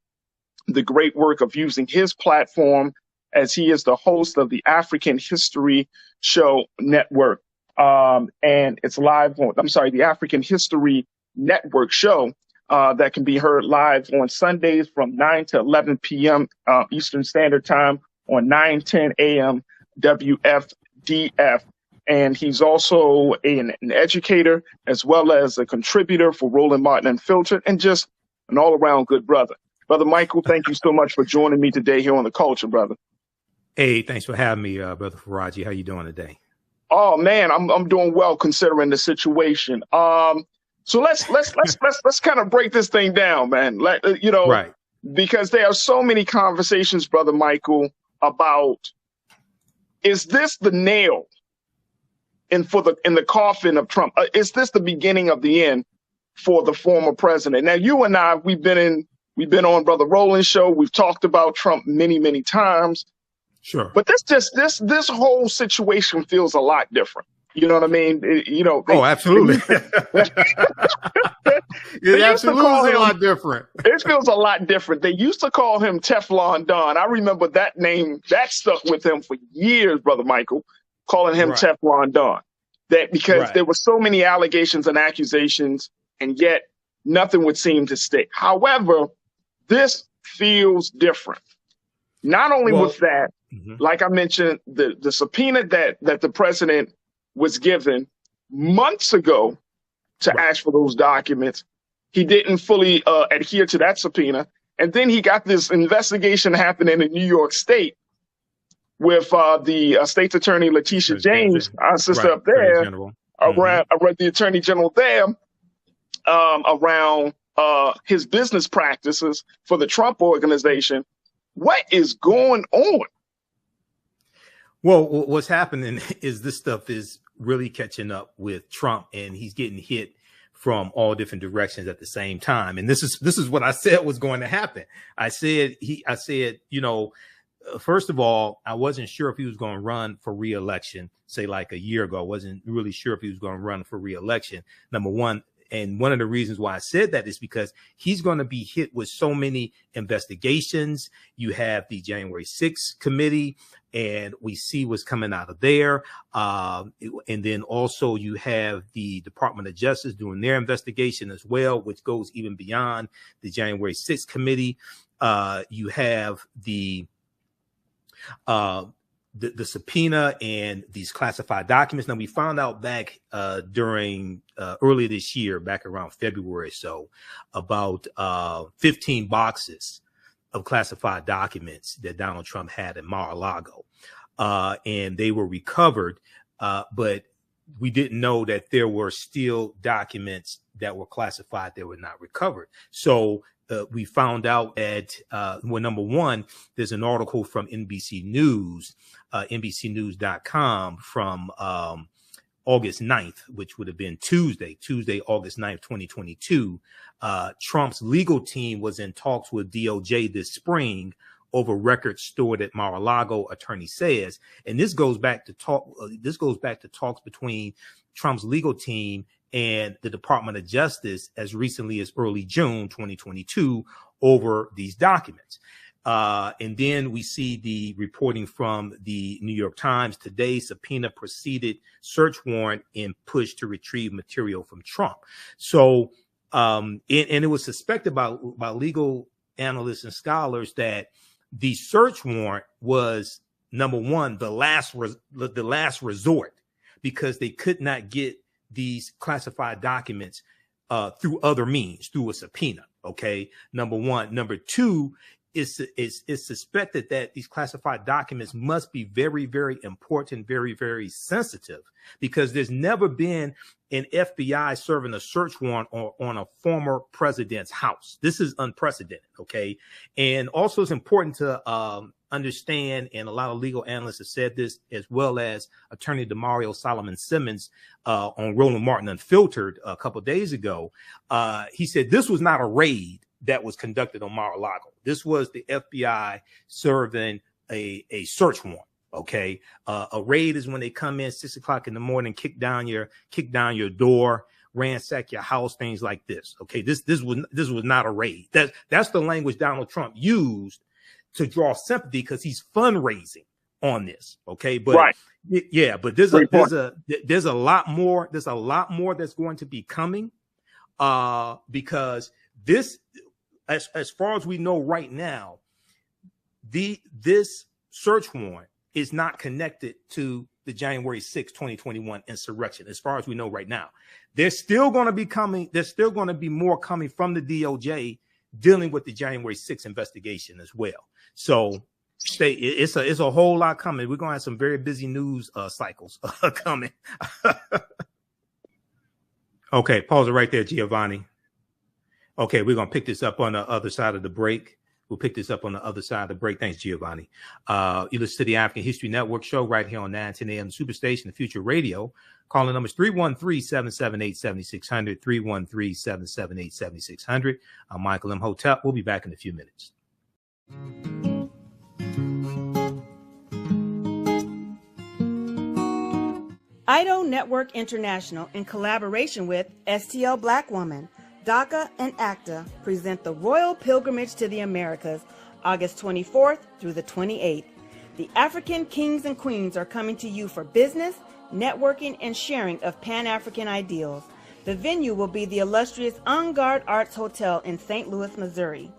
the great work of using his platform, as he is the host of the African History Show Network. And it's live on, the African History Network show that can be heard live on Sundays from 9 to 11 p.m. Eastern Standard Time on 9:10 a.m. WFDF. And he's also an educator as well as a contributor for Roland Martin Unfiltered, and just an all-around good brother. Brother Michael, thank you so much for joining me today here on The Culture, brother. Hey, thanks for having me, Brother Faraji. How you doing today? Oh man, I'm doing well considering the situation. So let's kind of break this thing down, man. Right. Because there are so many conversations, Brother Michael, about, is this the nail in the coffin of Trump? Is this the beginning of the end for the former president? Now, you and I, we've been on Brother Roland's show. We've talked about Trump many, many times. Sure. But this whole situation feels a lot different. You know what I mean? Absolutely. It absolutely is a lot different. It feels a lot different. They used to call him Teflon Don. I remember that name. That stuck with him for years, Brother Michael, calling him Teflon Don. Because there were so many allegations and accusations, and yet nothing would seem to stick. However, this feels different. Not only with that, like I mentioned, the subpoena that the president was given months ago to ask for those documents, he didn't fully adhere to that subpoena. And then he got this investigation happening in New York State with the state's attorney, Letitia James, our sister up there, around the attorney general there, around his business practices for the Trump organization. What is going on? Well, what's happening is this stuff is really catching up with Trump, and he's getting hit from all different directions at the same time. And this is what I said was going to happen. I said, first of all, I wasn't sure if he was going to run for re-election, say like a year ago. I wasn't really sure if he was going to run for re-election, number one. And one of the reasons why I said that is because he's going to be hit with so many investigations. You have the January 6th committee, and we see what's coming out of there. And then also you have the Department of Justice doing their investigation as well, which goes even beyond the January 6th committee. You have the subpoena and these classified documents. Now, we found out back during earlier this year, back around February or so, about 15 boxes of classified documents that Donald Trump had in Mar-a-Lago. And they were recovered, but we didn't know that there were still documents that were classified that were not recovered. So we found out that, number one, there's an article from NBC News, NBCnews.com from August 9th, which would have been Tuesday, August 9th, 2022. Trump's legal team was in talks with DOJ this spring over records stored at Mar-a-Lago, attorney says. And this goes back to talks between Trump's legal team and the Department of Justice as recently as early June 2022 over these documents. And then we see the reporting from the New York Times today: subpoena preceded search warrant in push to retrieve material from Trump. So, and it was suspected by legal analysts and scholars that the search warrant was, number one, the last resort, because they could not get these classified documents through other means, through a subpoena. Okay. Number one. Number two, it's suspected that these classified documents must be very, very important, very, very sensitive, because there's never been an FBI serving a search warrant on a former president's house. This is unprecedented, okay? And also it's important to understand, and a lot of legal analysts have said this, as well as attorney Demario Solomon Simmons on Roland Martin Unfiltered a couple of days ago. He said this was not a raid that was conducted on Mar-a-Lago. This was the FBI serving a search warrant. Okay. A raid is when they come in 6 o'clock in the morning, kick down your door, ransack your house, things like this. Okay. This was not a raid. That's the language Donald Trump used to draw sympathy, because he's fundraising on this. Okay. But right. Yeah, but there's a lot more that's going to be coming, because this, as far as we know right now, this search warrant is not connected to the January 6, 2021 insurrection. As far as we know right now, there's still going to be more coming from the DOJ dealing with the January 6 investigation as well. So it's a whole lot coming. We're going to have some very busy news cycles coming. Okay, pause it right there, Giovanni. Okay, we're going to pick this up on the other side of the break. We'll pick this up on the other side of the break. Thanks, Giovanni. You listen to the African History Network show right here on 910 AM Superstation, the Future Radio. Calling numbers 313-778-7600, 313-778-7600. I'm Michael Imhotep. We'll be back in a few minutes. IDO Network International, in collaboration with STL Black Woman, DACA and ACTA, present the Royal Pilgrimage to the Americas, August 24th through the 28th. The African kings and queens are coming to you for business, networking, and sharing of Pan-African ideals. The venue will be the illustrious En Garde Arts Hotel in St. Louis, Missouri.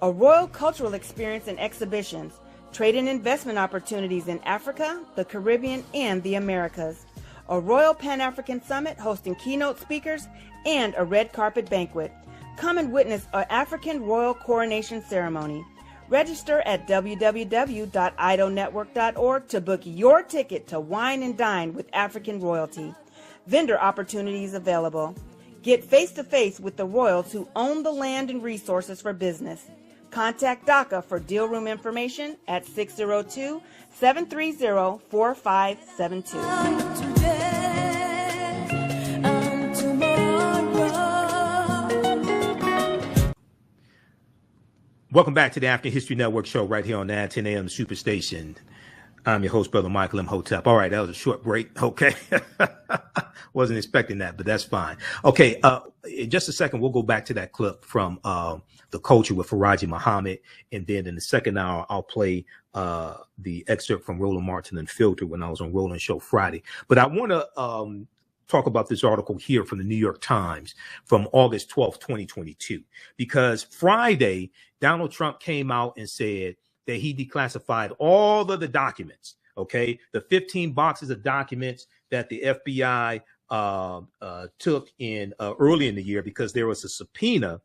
A royal cultural experience and exhibitions, trade and investment opportunities in Africa, the Caribbean, and the Americas. A Royal Pan-African Summit hosting keynote speakers and a red carpet banquet. Come and witness an African royal coronation ceremony. Register at www.idonetwork.org to book your ticket to wine and dine with African royalty. Vendor opportunities available. Get face-to-face with the royals who own the land and resources for business. Contact DACA for deal room information at 602-730-4572. Welcome back to the African History Network show right here on 910 AM Superstation. I'm your host, Brother Michael Imhotep. All right, that was a short break. Okay. Wasn't expecting that, but that's fine. Okay, in just a second, we'll go back to that clip from The Culture with Faraji Muhammad. And then in the second hour, I'll play the excerpt from Roland Martin Unfiltered when I was on Roland's show Friday. But I want to talk about this article here from the New York Times from August 12th, 2022, because Friday, Donald Trump came out and said that he declassified all of the documents, okay, the 15 boxes of documents that the FBI took in early in the year, because there was a subpoena.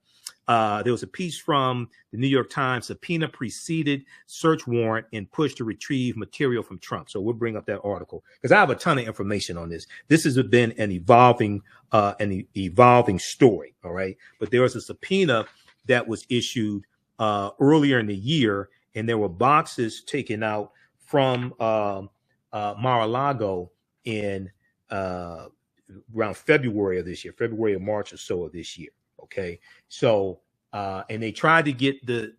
There was a piece from the New York Times: subpoena preceded search warrant and push to retrieve material from Trump. So we'll bring up that article because I have a ton of information on this. This has been an evolving story. All right. But there was a subpoena that was issued earlier in the year, and there were boxes taken out from Mar-a-Lago in around February of this year, February or March or so of this year. Okay, so and they tried to get the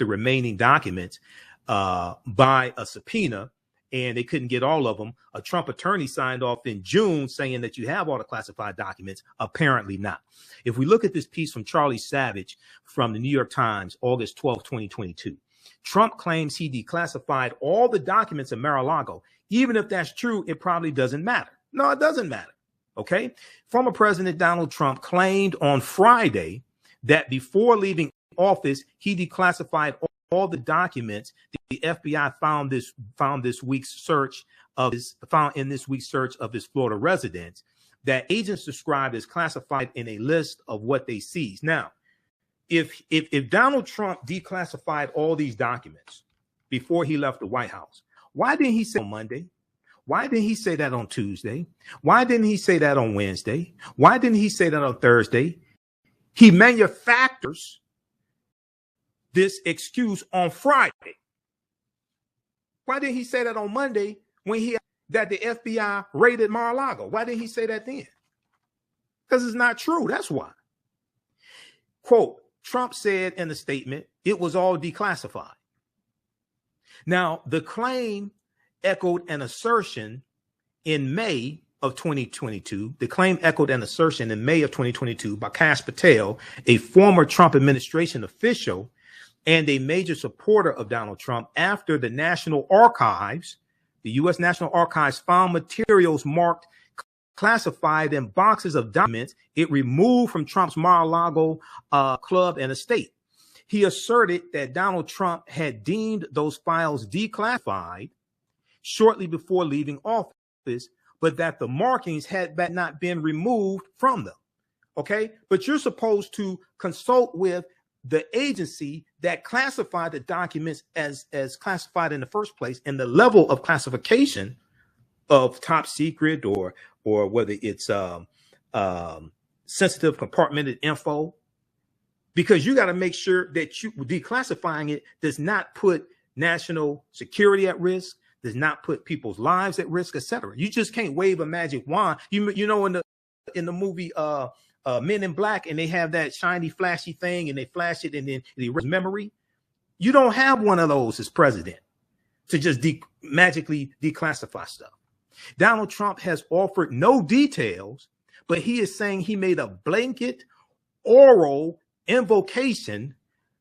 remaining documents by a subpoena, and they couldn't get all of them. A Trump attorney signed off in June saying that you have all the classified documents. Apparently not. If we look at this piece from Charlie Savage from the New York Times, August 12, 2022, Trump claims he declassified all the documents in Mar-a-Lago. Even if that's true, it probably doesn't matter. No, it doesn't matter. Okay. Former President Donald Trump claimed on Friday that before leaving office, he declassified all the documents the FBI found in this week's search of his Florida residence that agents described as classified in a list of what they seized. Now, if Donald Trump declassified all these documents before he left the White House, why didn't he say on Monday? Why didn't he say that on Tuesday? Why didn't he say that on Wednesday? Why didn't he say that on Thursday? He manufactures this excuse on Friday. Why didn't he say that on Monday when he that the FBI raided Mar-a-Lago? Why didn't he say that then? Because it's not true. That's why. Quote, Trump said in a statement, it was all declassified. Now, the claim echoed an assertion in May of 2022. The claim echoed an assertion in May of 2022 by Kash Patel, a former Trump administration official and a major supporter of Donald Trump, after the National Archives, the U.S. National Archives, found materials marked classified in boxes of documents it removed from Trump's Mar-a-Lago club and estate. He asserted that Donald Trump had deemed those files declassified shortly before leaving office, but that the markings had not been removed from them. Okay, but you're supposed to consult with the agency that classified the documents as classified in the first place, and the level of classification of top secret or whether it's sensitive compartmented info, because you got to make sure that you declassifying it does not put national security at risk, does not put people's lives at risk, etc. You just can't wave a magic wand. You know, in the movie Men in Black, and they have that shiny flashy thing and they flash it and then it erases memory. You don't have one of those as president to just magically declassify stuff. Donald Trump has offered no details, but he is saying he made a blanket oral invocation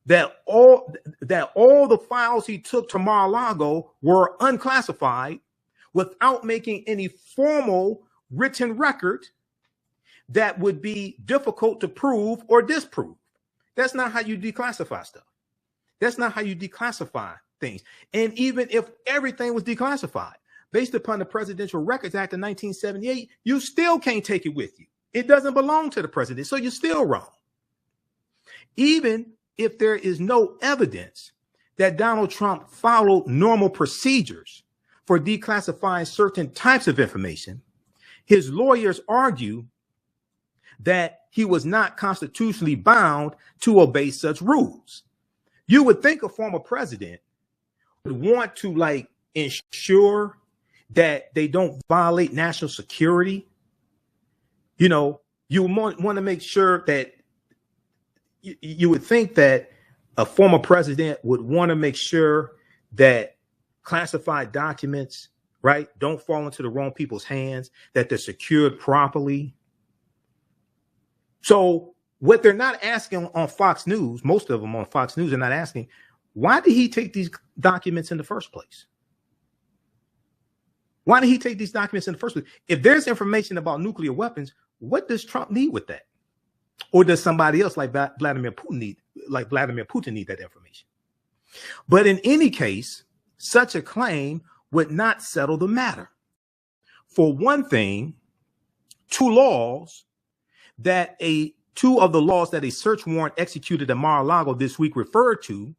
that all the files he took to Mar-a-Lago were unclassified, without making any formal written record that would be difficult to prove or disprove. That's not how you declassify stuff. That's not how you declassify things. And even if everything was declassified, based upon the Presidential Records Act of 1978, you still can't take it with you. It doesn't belong to the president, so you're still wrong. Even if there is no evidence that Donald Trump followed normal procedures for declassifying certain types of information, his lawyers argue that he was not constitutionally bound to obey such rules. You would think a former president would want to ensure that they don't violate national security. You know, you want to make sure that you would think that a former president would want to make sure that classified documents, right, don't fall into the wrong people's hands, that they're secured properly. So what they're not asking on Fox News, most of them on Fox News are not asking, why did he take these documents in the first place? Why did he take these documents in the first place? If there's information about nuclear weapons, what does Trump need with that? Or does somebody else like Vladimir Putin need that information? But in any case, such a claim would not settle the matter. For one thing, two of the laws that a search warrant executed at Mar-a-Lago this week referred to,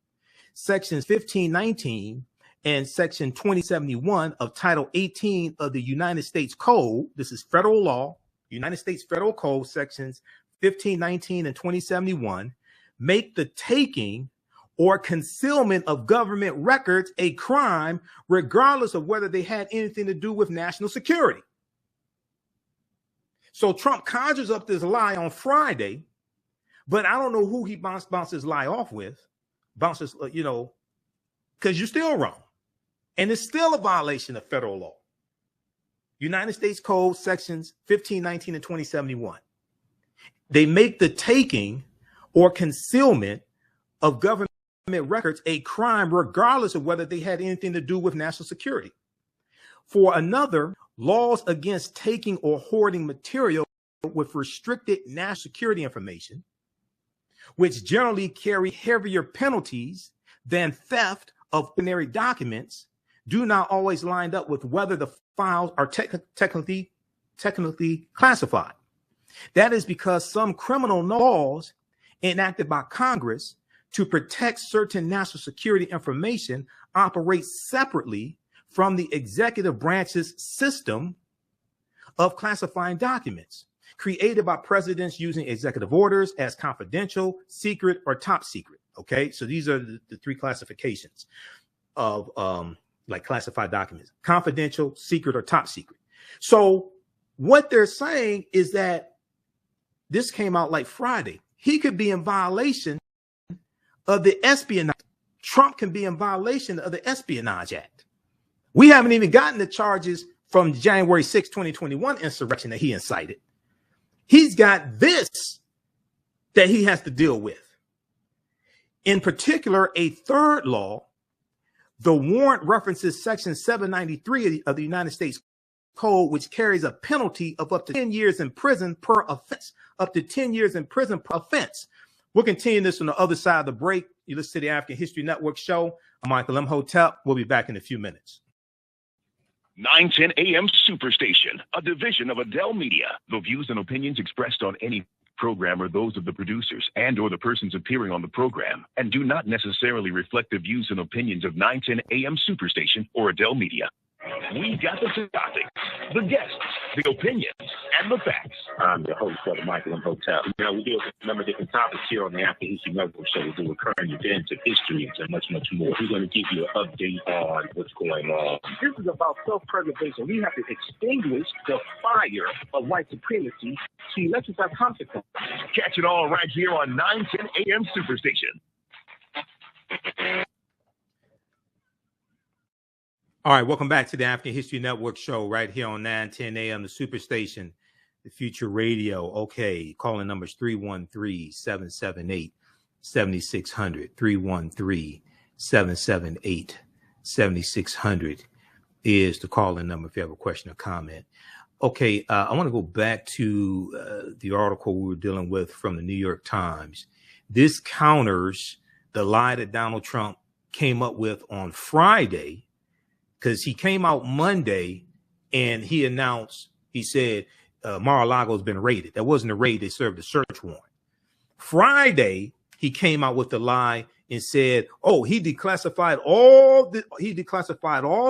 sections 1519 and section 2071 of Title 18 of the United States Code. This is federal law, United States Federal Code, sections 1519 and 2071, make the taking or concealment of government records a crime, regardless of whether they had anything to do with national security. So Trump conjures up this lie on Friday, but I don't know who he bounces this lie off with. Bounces, because you're still wrong. And it's still a violation of federal law. United States Code sections 1519 and 2071. They make the taking or concealment of government records a crime, regardless of whether they had anything to do with national security. For another, laws against taking or hoarding material with restricted national security information, which generally carry heavier penalties than theft of ordinary documents, do not always line up with whether the files are technically classified. That is because some criminal laws enacted by Congress to protect certain national security information operates separately from the executive branch's system of classifying documents created by presidents using executive orders as confidential, secret, or top secret. Okay, so these are the three classifications of like classified documents: confidential, secret, or top secret. So what they're saying is that this came out like Friday. He could be in violation of the espionage. Trump can be in violation of the Espionage Act. We haven't even gotten the charges from January 6, 2021 insurrection that he incited. He's got this that he has to deal with. In particular, a third law, the warrant references Section 793 of the United States Code, which carries a penalty of up to 10 years in prison per offense. Up to 10 years in prison per offense. We'll continue this on the other side of the break. You listen to the African History Network show. I'm Michael Imhotep. We'll be back in a few minutes. 910 AM Superstation, a division of Adele Media. The views and opinions expressed on any program are those of the producers and or the persons appearing on the program and do not necessarily reflect the views and opinions of 910 AM Superstation or Adele Media. We got the topics, the guests, the opinions, and the facts. I'm your host, Brother Michael Imhotep. You know, we deal with a number of different topics here on the African History Network show. We do recurring events of history and much, much more. We're going to give you an update on what's going on. This is about self-preservation. We have to extinguish the fire of white supremacy to electrify consequences. Catch it all right here on 910 AM Superstation. All right, welcome back to the African History Network show right here on 910 AM, the Superstation, the Future Radio. Okay, calling numbers 313-778-7600, 313-778-7600 is the calling number if you have a question or comment. Okay, I want to go back to the article we were dealing with from the New York Times. This counters the lie that Donald Trump came up with on Friday, because he came out Monday and he announced, he said, Mar-a-Lago has been raided. That wasn't a raid. They served a search warrant. Friday, he came out with the lie and said, oh, he declassified all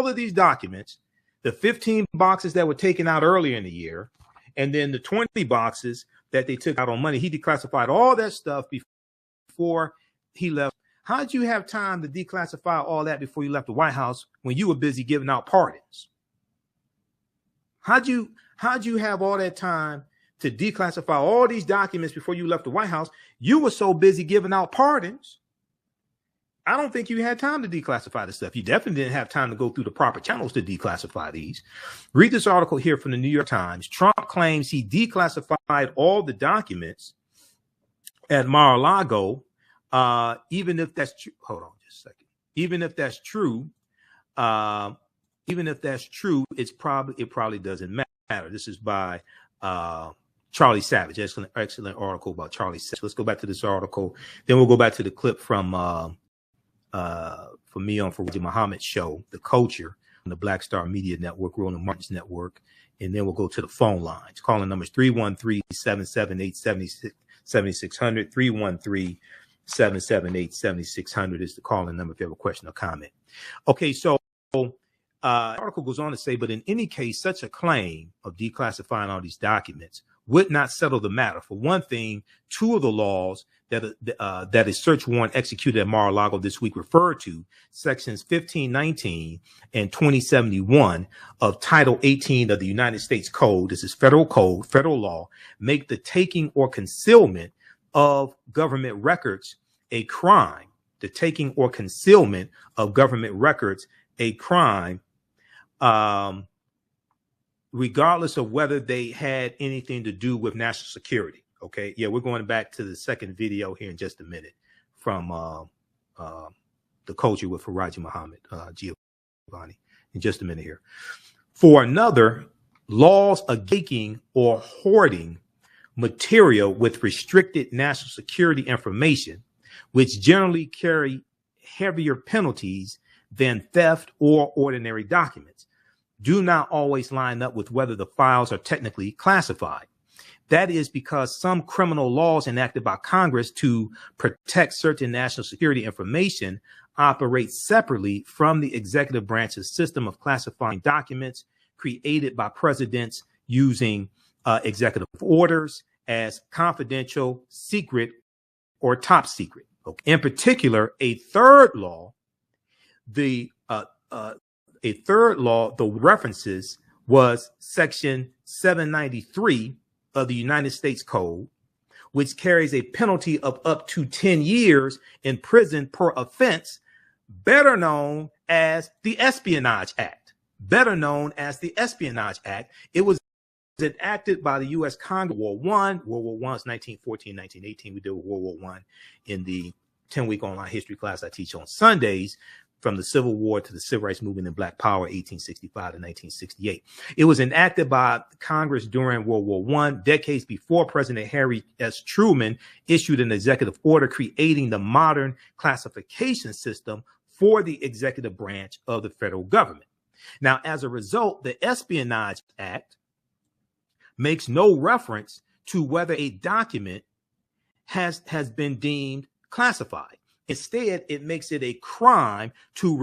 of these documents, the 15 boxes that were taken out earlier in the year, and then the 20 boxes that they took out on Monday. He declassified all that stuff before he left. How'd you have time to declassify all that before you left the White House when you were busy giving out pardons? How'd you have all that time to declassify all these documents before you left the White House? You were so busy giving out pardons. I don't think you had time to declassify this stuff. You definitely didn't have time to go through the proper channels to declassify these. Read this article here from the New York Times. Trump claims he declassified all the documents at Mar-a-Lago. Even if that's true, hold on just a second. Even if that's true, it probably doesn't matter. This is by Charlie Savage. Excellent article about Charlie Savage. Let's go back to this article. Then we'll go back to the clip from me on Faraji Muhammad's show, The Culture, on the Black Star Media Network, Roland Martin's network, and then we'll go to the phone lines. Calling numbers 313-778-7600, 313-778-7600 is the calling number if you have a question or comment. Okay, so the article goes on to say, but in any case, such a claim of declassifying all these documents would not settle the matter. For one thing, two of the laws that a search warrant executed at Mar-a-Lago this week referred to, sections 1519 and 2071 of Title 18 of the United States Code, this is federal code, federal law, make the taking or concealment of government records a crime. The taking or concealment of government records a crime, regardless of whether they had anything to do with national security. Okay, yeah, we're going back to the second video here in just a minute from The Culture with Faraji Muhammad, Giovanni, in just a minute here. For another, laws against taking or hoarding material with restricted national security information, which generally carry heavier penalties than theft or ordinary documents, do not always line up with whether the files are technically classified. That is because some criminal laws enacted by Congress to protect certain national security information operate separately from the executive branch's system of classifying documents created by presidents using executive orders as confidential, secret, or top secret. Okay. In particular, a third law, the references was Section 793 of the United States Code, which carries a penalty of up to 10 years in prison per offense, better known as the Espionage Act. Better known as the Espionage Act. It was enacted by the U.S. Congress. World War I is 1914, 1918. We did World War I in the 10-week online history class I teach on Sundays, from the Civil War to the Civil Rights Movement and Black Power, 1865 to 1968. It was enacted by Congress during World War I, decades before President Harry S. Truman issued an executive order creating the modern classification system for the executive branch of the federal government. Now, as a result, the Espionage Act makes no reference to whether a document has been deemed classified. Instead, it makes it a crime to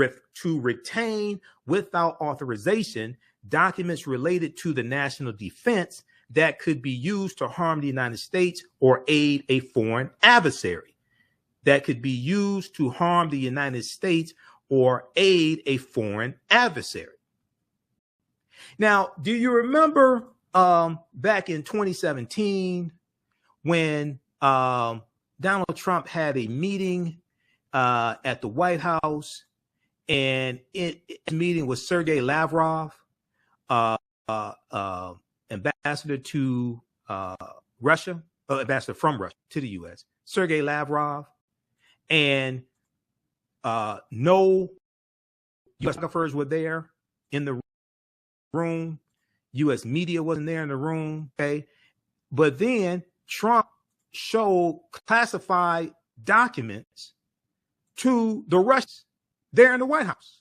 retain without authorization documents related to the national defense that could be used to harm the United States or aid a foreign adversary. That could be used to harm the United States or aid a foreign adversary. Now, do you remember back in 2017 when Donald Trump had a meeting at the White House, and in meeting with Sergei Lavrov, ambassador to Russia, ambassador from Russia to the U.S., Sergei Lavrov, and no U.S. photographers were there in the room. U.S. media wasn't there in the room. Okay, but then Trump showed classified documents to the Russians there in the White House.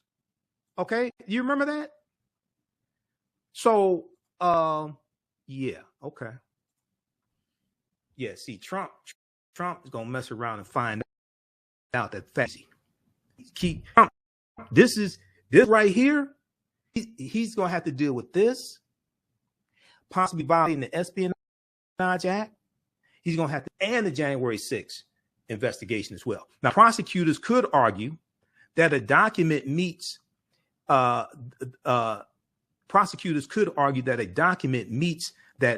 Okay, you remember that? So, yeah, okay. Yeah, see, Trump is gonna mess around and find out that fancy. This right here. He's gonna have to deal with this, possibly violating the Espionage Act. He's gonna have to, and the January 6th investigation as well. Now, prosecutors could argue that a document meets that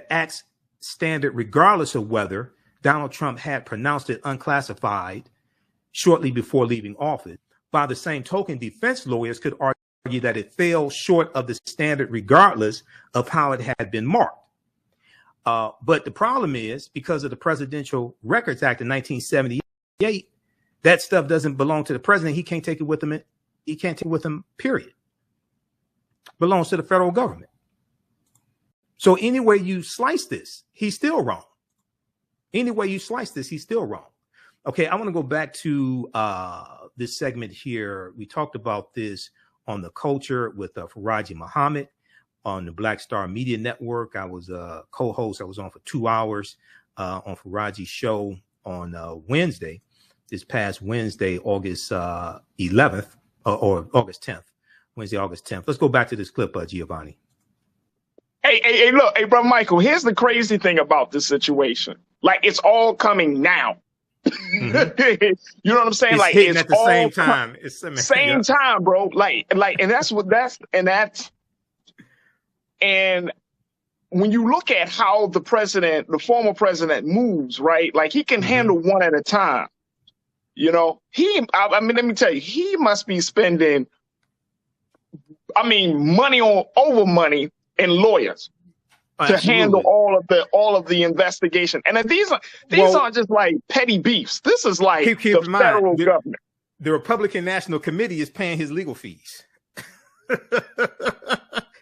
act's standard, regardless of whether Donald Trump had pronounced it unclassified shortly before leaving office. By the same token, defense lawyers could argue that it fell short of the standard regardless of how it had been marked. But the problem is, because of the Presidential Records Act in 1978, that stuff doesn't belong to the president. He can't take it with him. He can't take it with him, period. Belongs to the federal government. So any way you slice this, he's still wrong. Any way you slice this, he's still wrong. Okay, I want to go back to this segment here. We talked about this on The Culture with Faraji Muhammad on the Black Star Media Network. I was a co-host. I was on for 2 hours on Faraji's show on Wednesday, this past Wednesday, August 11th, or August 10th, Wednesday, August 10th. Let's go back to this clip, Giovanni. Hey, look, hey, brother Michael, here's the crazy thing about this situation. Like, it's all coming now. Mm-hmm. You know what I'm saying? It's like, hitting it's at the same time. It's same time, bro. And when you look at how the former president moves, right? Like, he can handle one at a time. You know, I mean, let me tell you, he must be spending, money over money in lawyers to handle all of the investigation. And these aren't just like petty beefs. This is like the federal government. The Republican National Committee is paying his legal fees.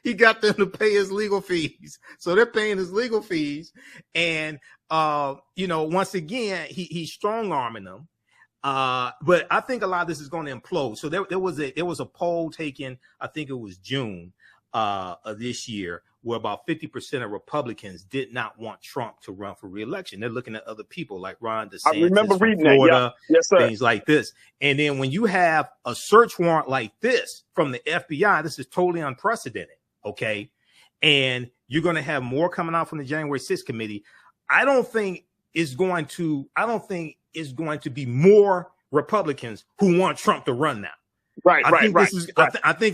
He got them to pay his legal fees. So they're paying his legal fees. And, once again, he's strong-arming them. But I think a lot of this is going to implode. So there was a poll taken, I think it was June of this year, where about 50% of Republicans did not want Trump to run for re-election. They're looking at other people like Ron DeSantis, I remember reading from Florida, that. Yes, sir. things like this. And then when you have a search warrant like this from the FBI, this is totally unprecedented. Okay. And you're going to have more coming out from the January 6th committee. I don't think it's going to be more Republicans who want Trump to run now. Right. I think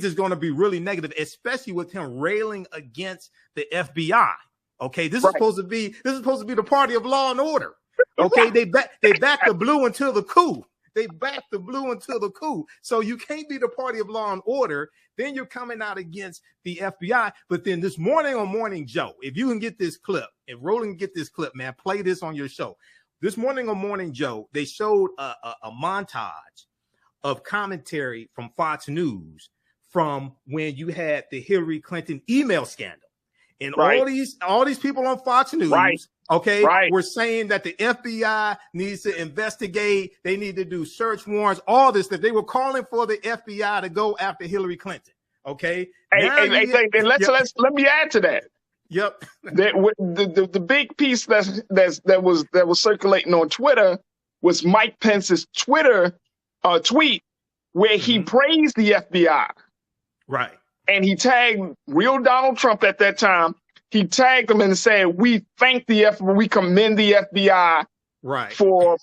this is going to be really negative, especially with him railing against the FBI. Okay, this is supposed to be the party of law and order. Okay, they back the blue until the coup. They back the blue until the coup. So you can't be the party of law and order. Then you're coming out against the FBI. But then this morning on Morning Joe, if you can get this clip, if Roland can get this clip, man, play this on your show. This morning on Morning Joe, they showed a montage of commentary from Fox News from when you had the Hillary Clinton email scandal. And all these people on Fox News, were saying that the FBI needs to investigate, they need to do search warrants, all this stuff. They were calling for the FBI to go after Hillary Clinton. Okay. Let me add to that. Yep. the big piece that was circulating on Twitter was Mike Pence's Twitter tweet where he praised the FBI. Right. And he tagged real Donald Trump at that time. He tagged him and said, "We thank the FBI, we commend the FBI for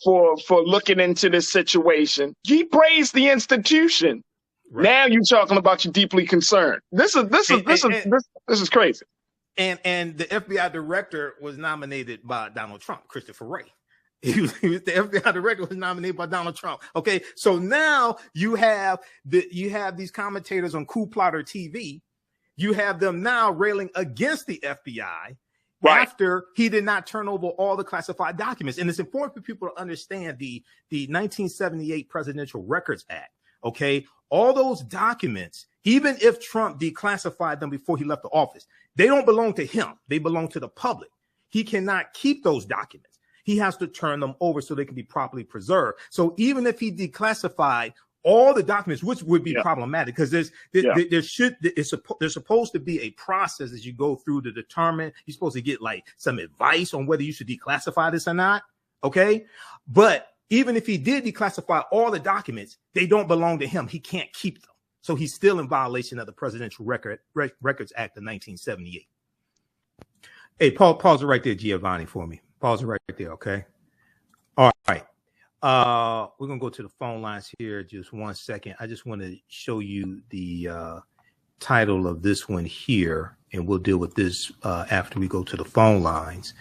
looking into this situation." He praised the institution. Right. Now you're talking about you're deeply concerned. This is crazy. And the FBI director was nominated by Donald Trump, Christopher Wray. The FBI director was nominated by Donald Trump. Okay, so now you have these commentators on Coup Plotter TV. You have them now railing against the FBI after he did not turn over all the classified documents. And it's important for people to understand the 1978 Presidential Records Act. Okay, all those documents, even if Trump declassified them before he left the office, they don't belong to him. They belong to the public. He cannot keep those documents. He has to turn them over so they can be properly preserved. So even if he declassified all the documents, which would be problematic, because there's supposed to be a process as you go through to determine. You're supposed to get like some advice on whether you should declassify this or not. Okay, but even if he did declassify all the documents, they don't belong to him. He can't keep them. So he's still in violation of the Presidential Records Act of 1978. Hey, pause it right there, Giovanni, for me. Pause it right there, okay? All right. We're going to go to the phone lines here just 1 second. I just want to show you the title of this one here, and we'll deal with this after we go to the phone lines.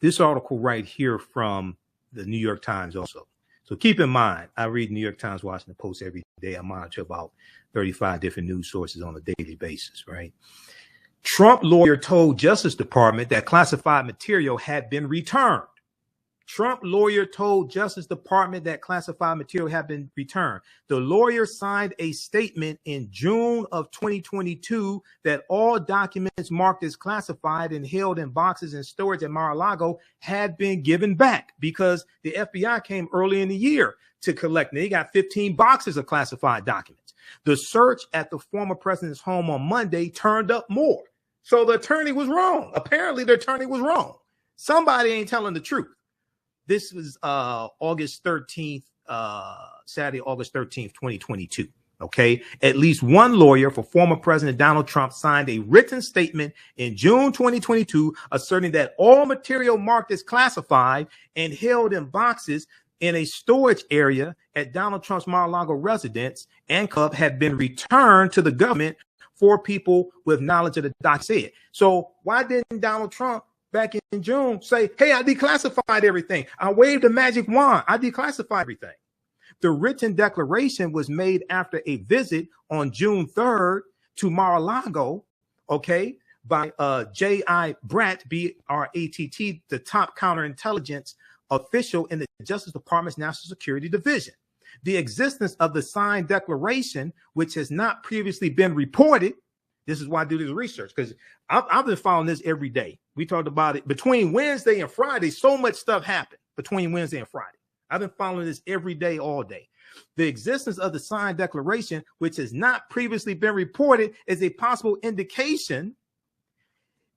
This article right here from the New York Times also. So keep in mind, I read New York Times, Washington Post every day. I monitor about 35 different news sources on a daily basis, right? Trump lawyer told Justice Department that classified material had been returned. Trump lawyer told Justice Department that classified material had been returned. The lawyer signed a statement in June of 2022 that all documents marked as classified and held in boxes in storage at Mar-a-Lago had been given back because the FBI came early in the year to collect. They got 15 boxes of classified documents. The search at the former president's home on Monday turned up more. So the attorney was wrong. Apparently the attorney was wrong. Somebody ain't telling the truth. This was August 13th, Saturday, August 13th, 2022. Okay. At least one lawyer for former President Donald Trump signed a written statement in June 2022 asserting that all material marked as classified and held in boxes in a storage area at Donald Trump's Mar-a-Lago residence and club had been returned to the government for people with knowledge of the dossier. So why didn't Donald Trump back in June say, hey, I declassified everything. I waved a magic wand. I declassified everything. The written declaration was made after a visit on June 3rd to Mar-a-Lago, okay, by J.I. Bratt, B-R-A-T-T, the top counterintelligence official in the Justice Department's National Security Division. The existence of the signed declaration, which has not previously been reported. This is why I do this research, because I've been following this every day. We talked about it between Wednesday and Friday. So much stuff happened between Wednesday and Friday. I've been following this every day, all day. The existence of the signed declaration, which has not previously been reported, is a possible indication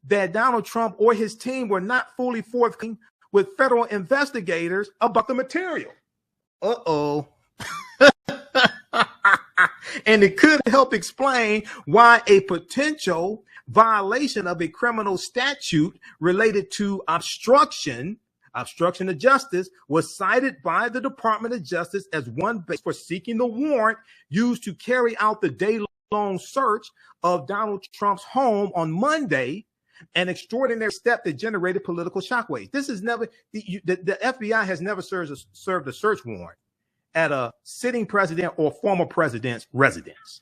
that Donald Trump or his team were not fully forthcoming with federal investigators about the material. Uh-oh. And it could help explain why a potential violation of a criminal statute related to obstruction of justice was cited by the Department of Justice as one base for seeking the warrant used to carry out the day-long search of Donald Trump's home on Monday, an extraordinary step that generated political shockwaves. This is never, the FBI has never served a search warrant at a sitting president or former president's residence.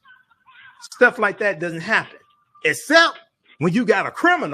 Stuff like that doesn't happen, except when you got a criminal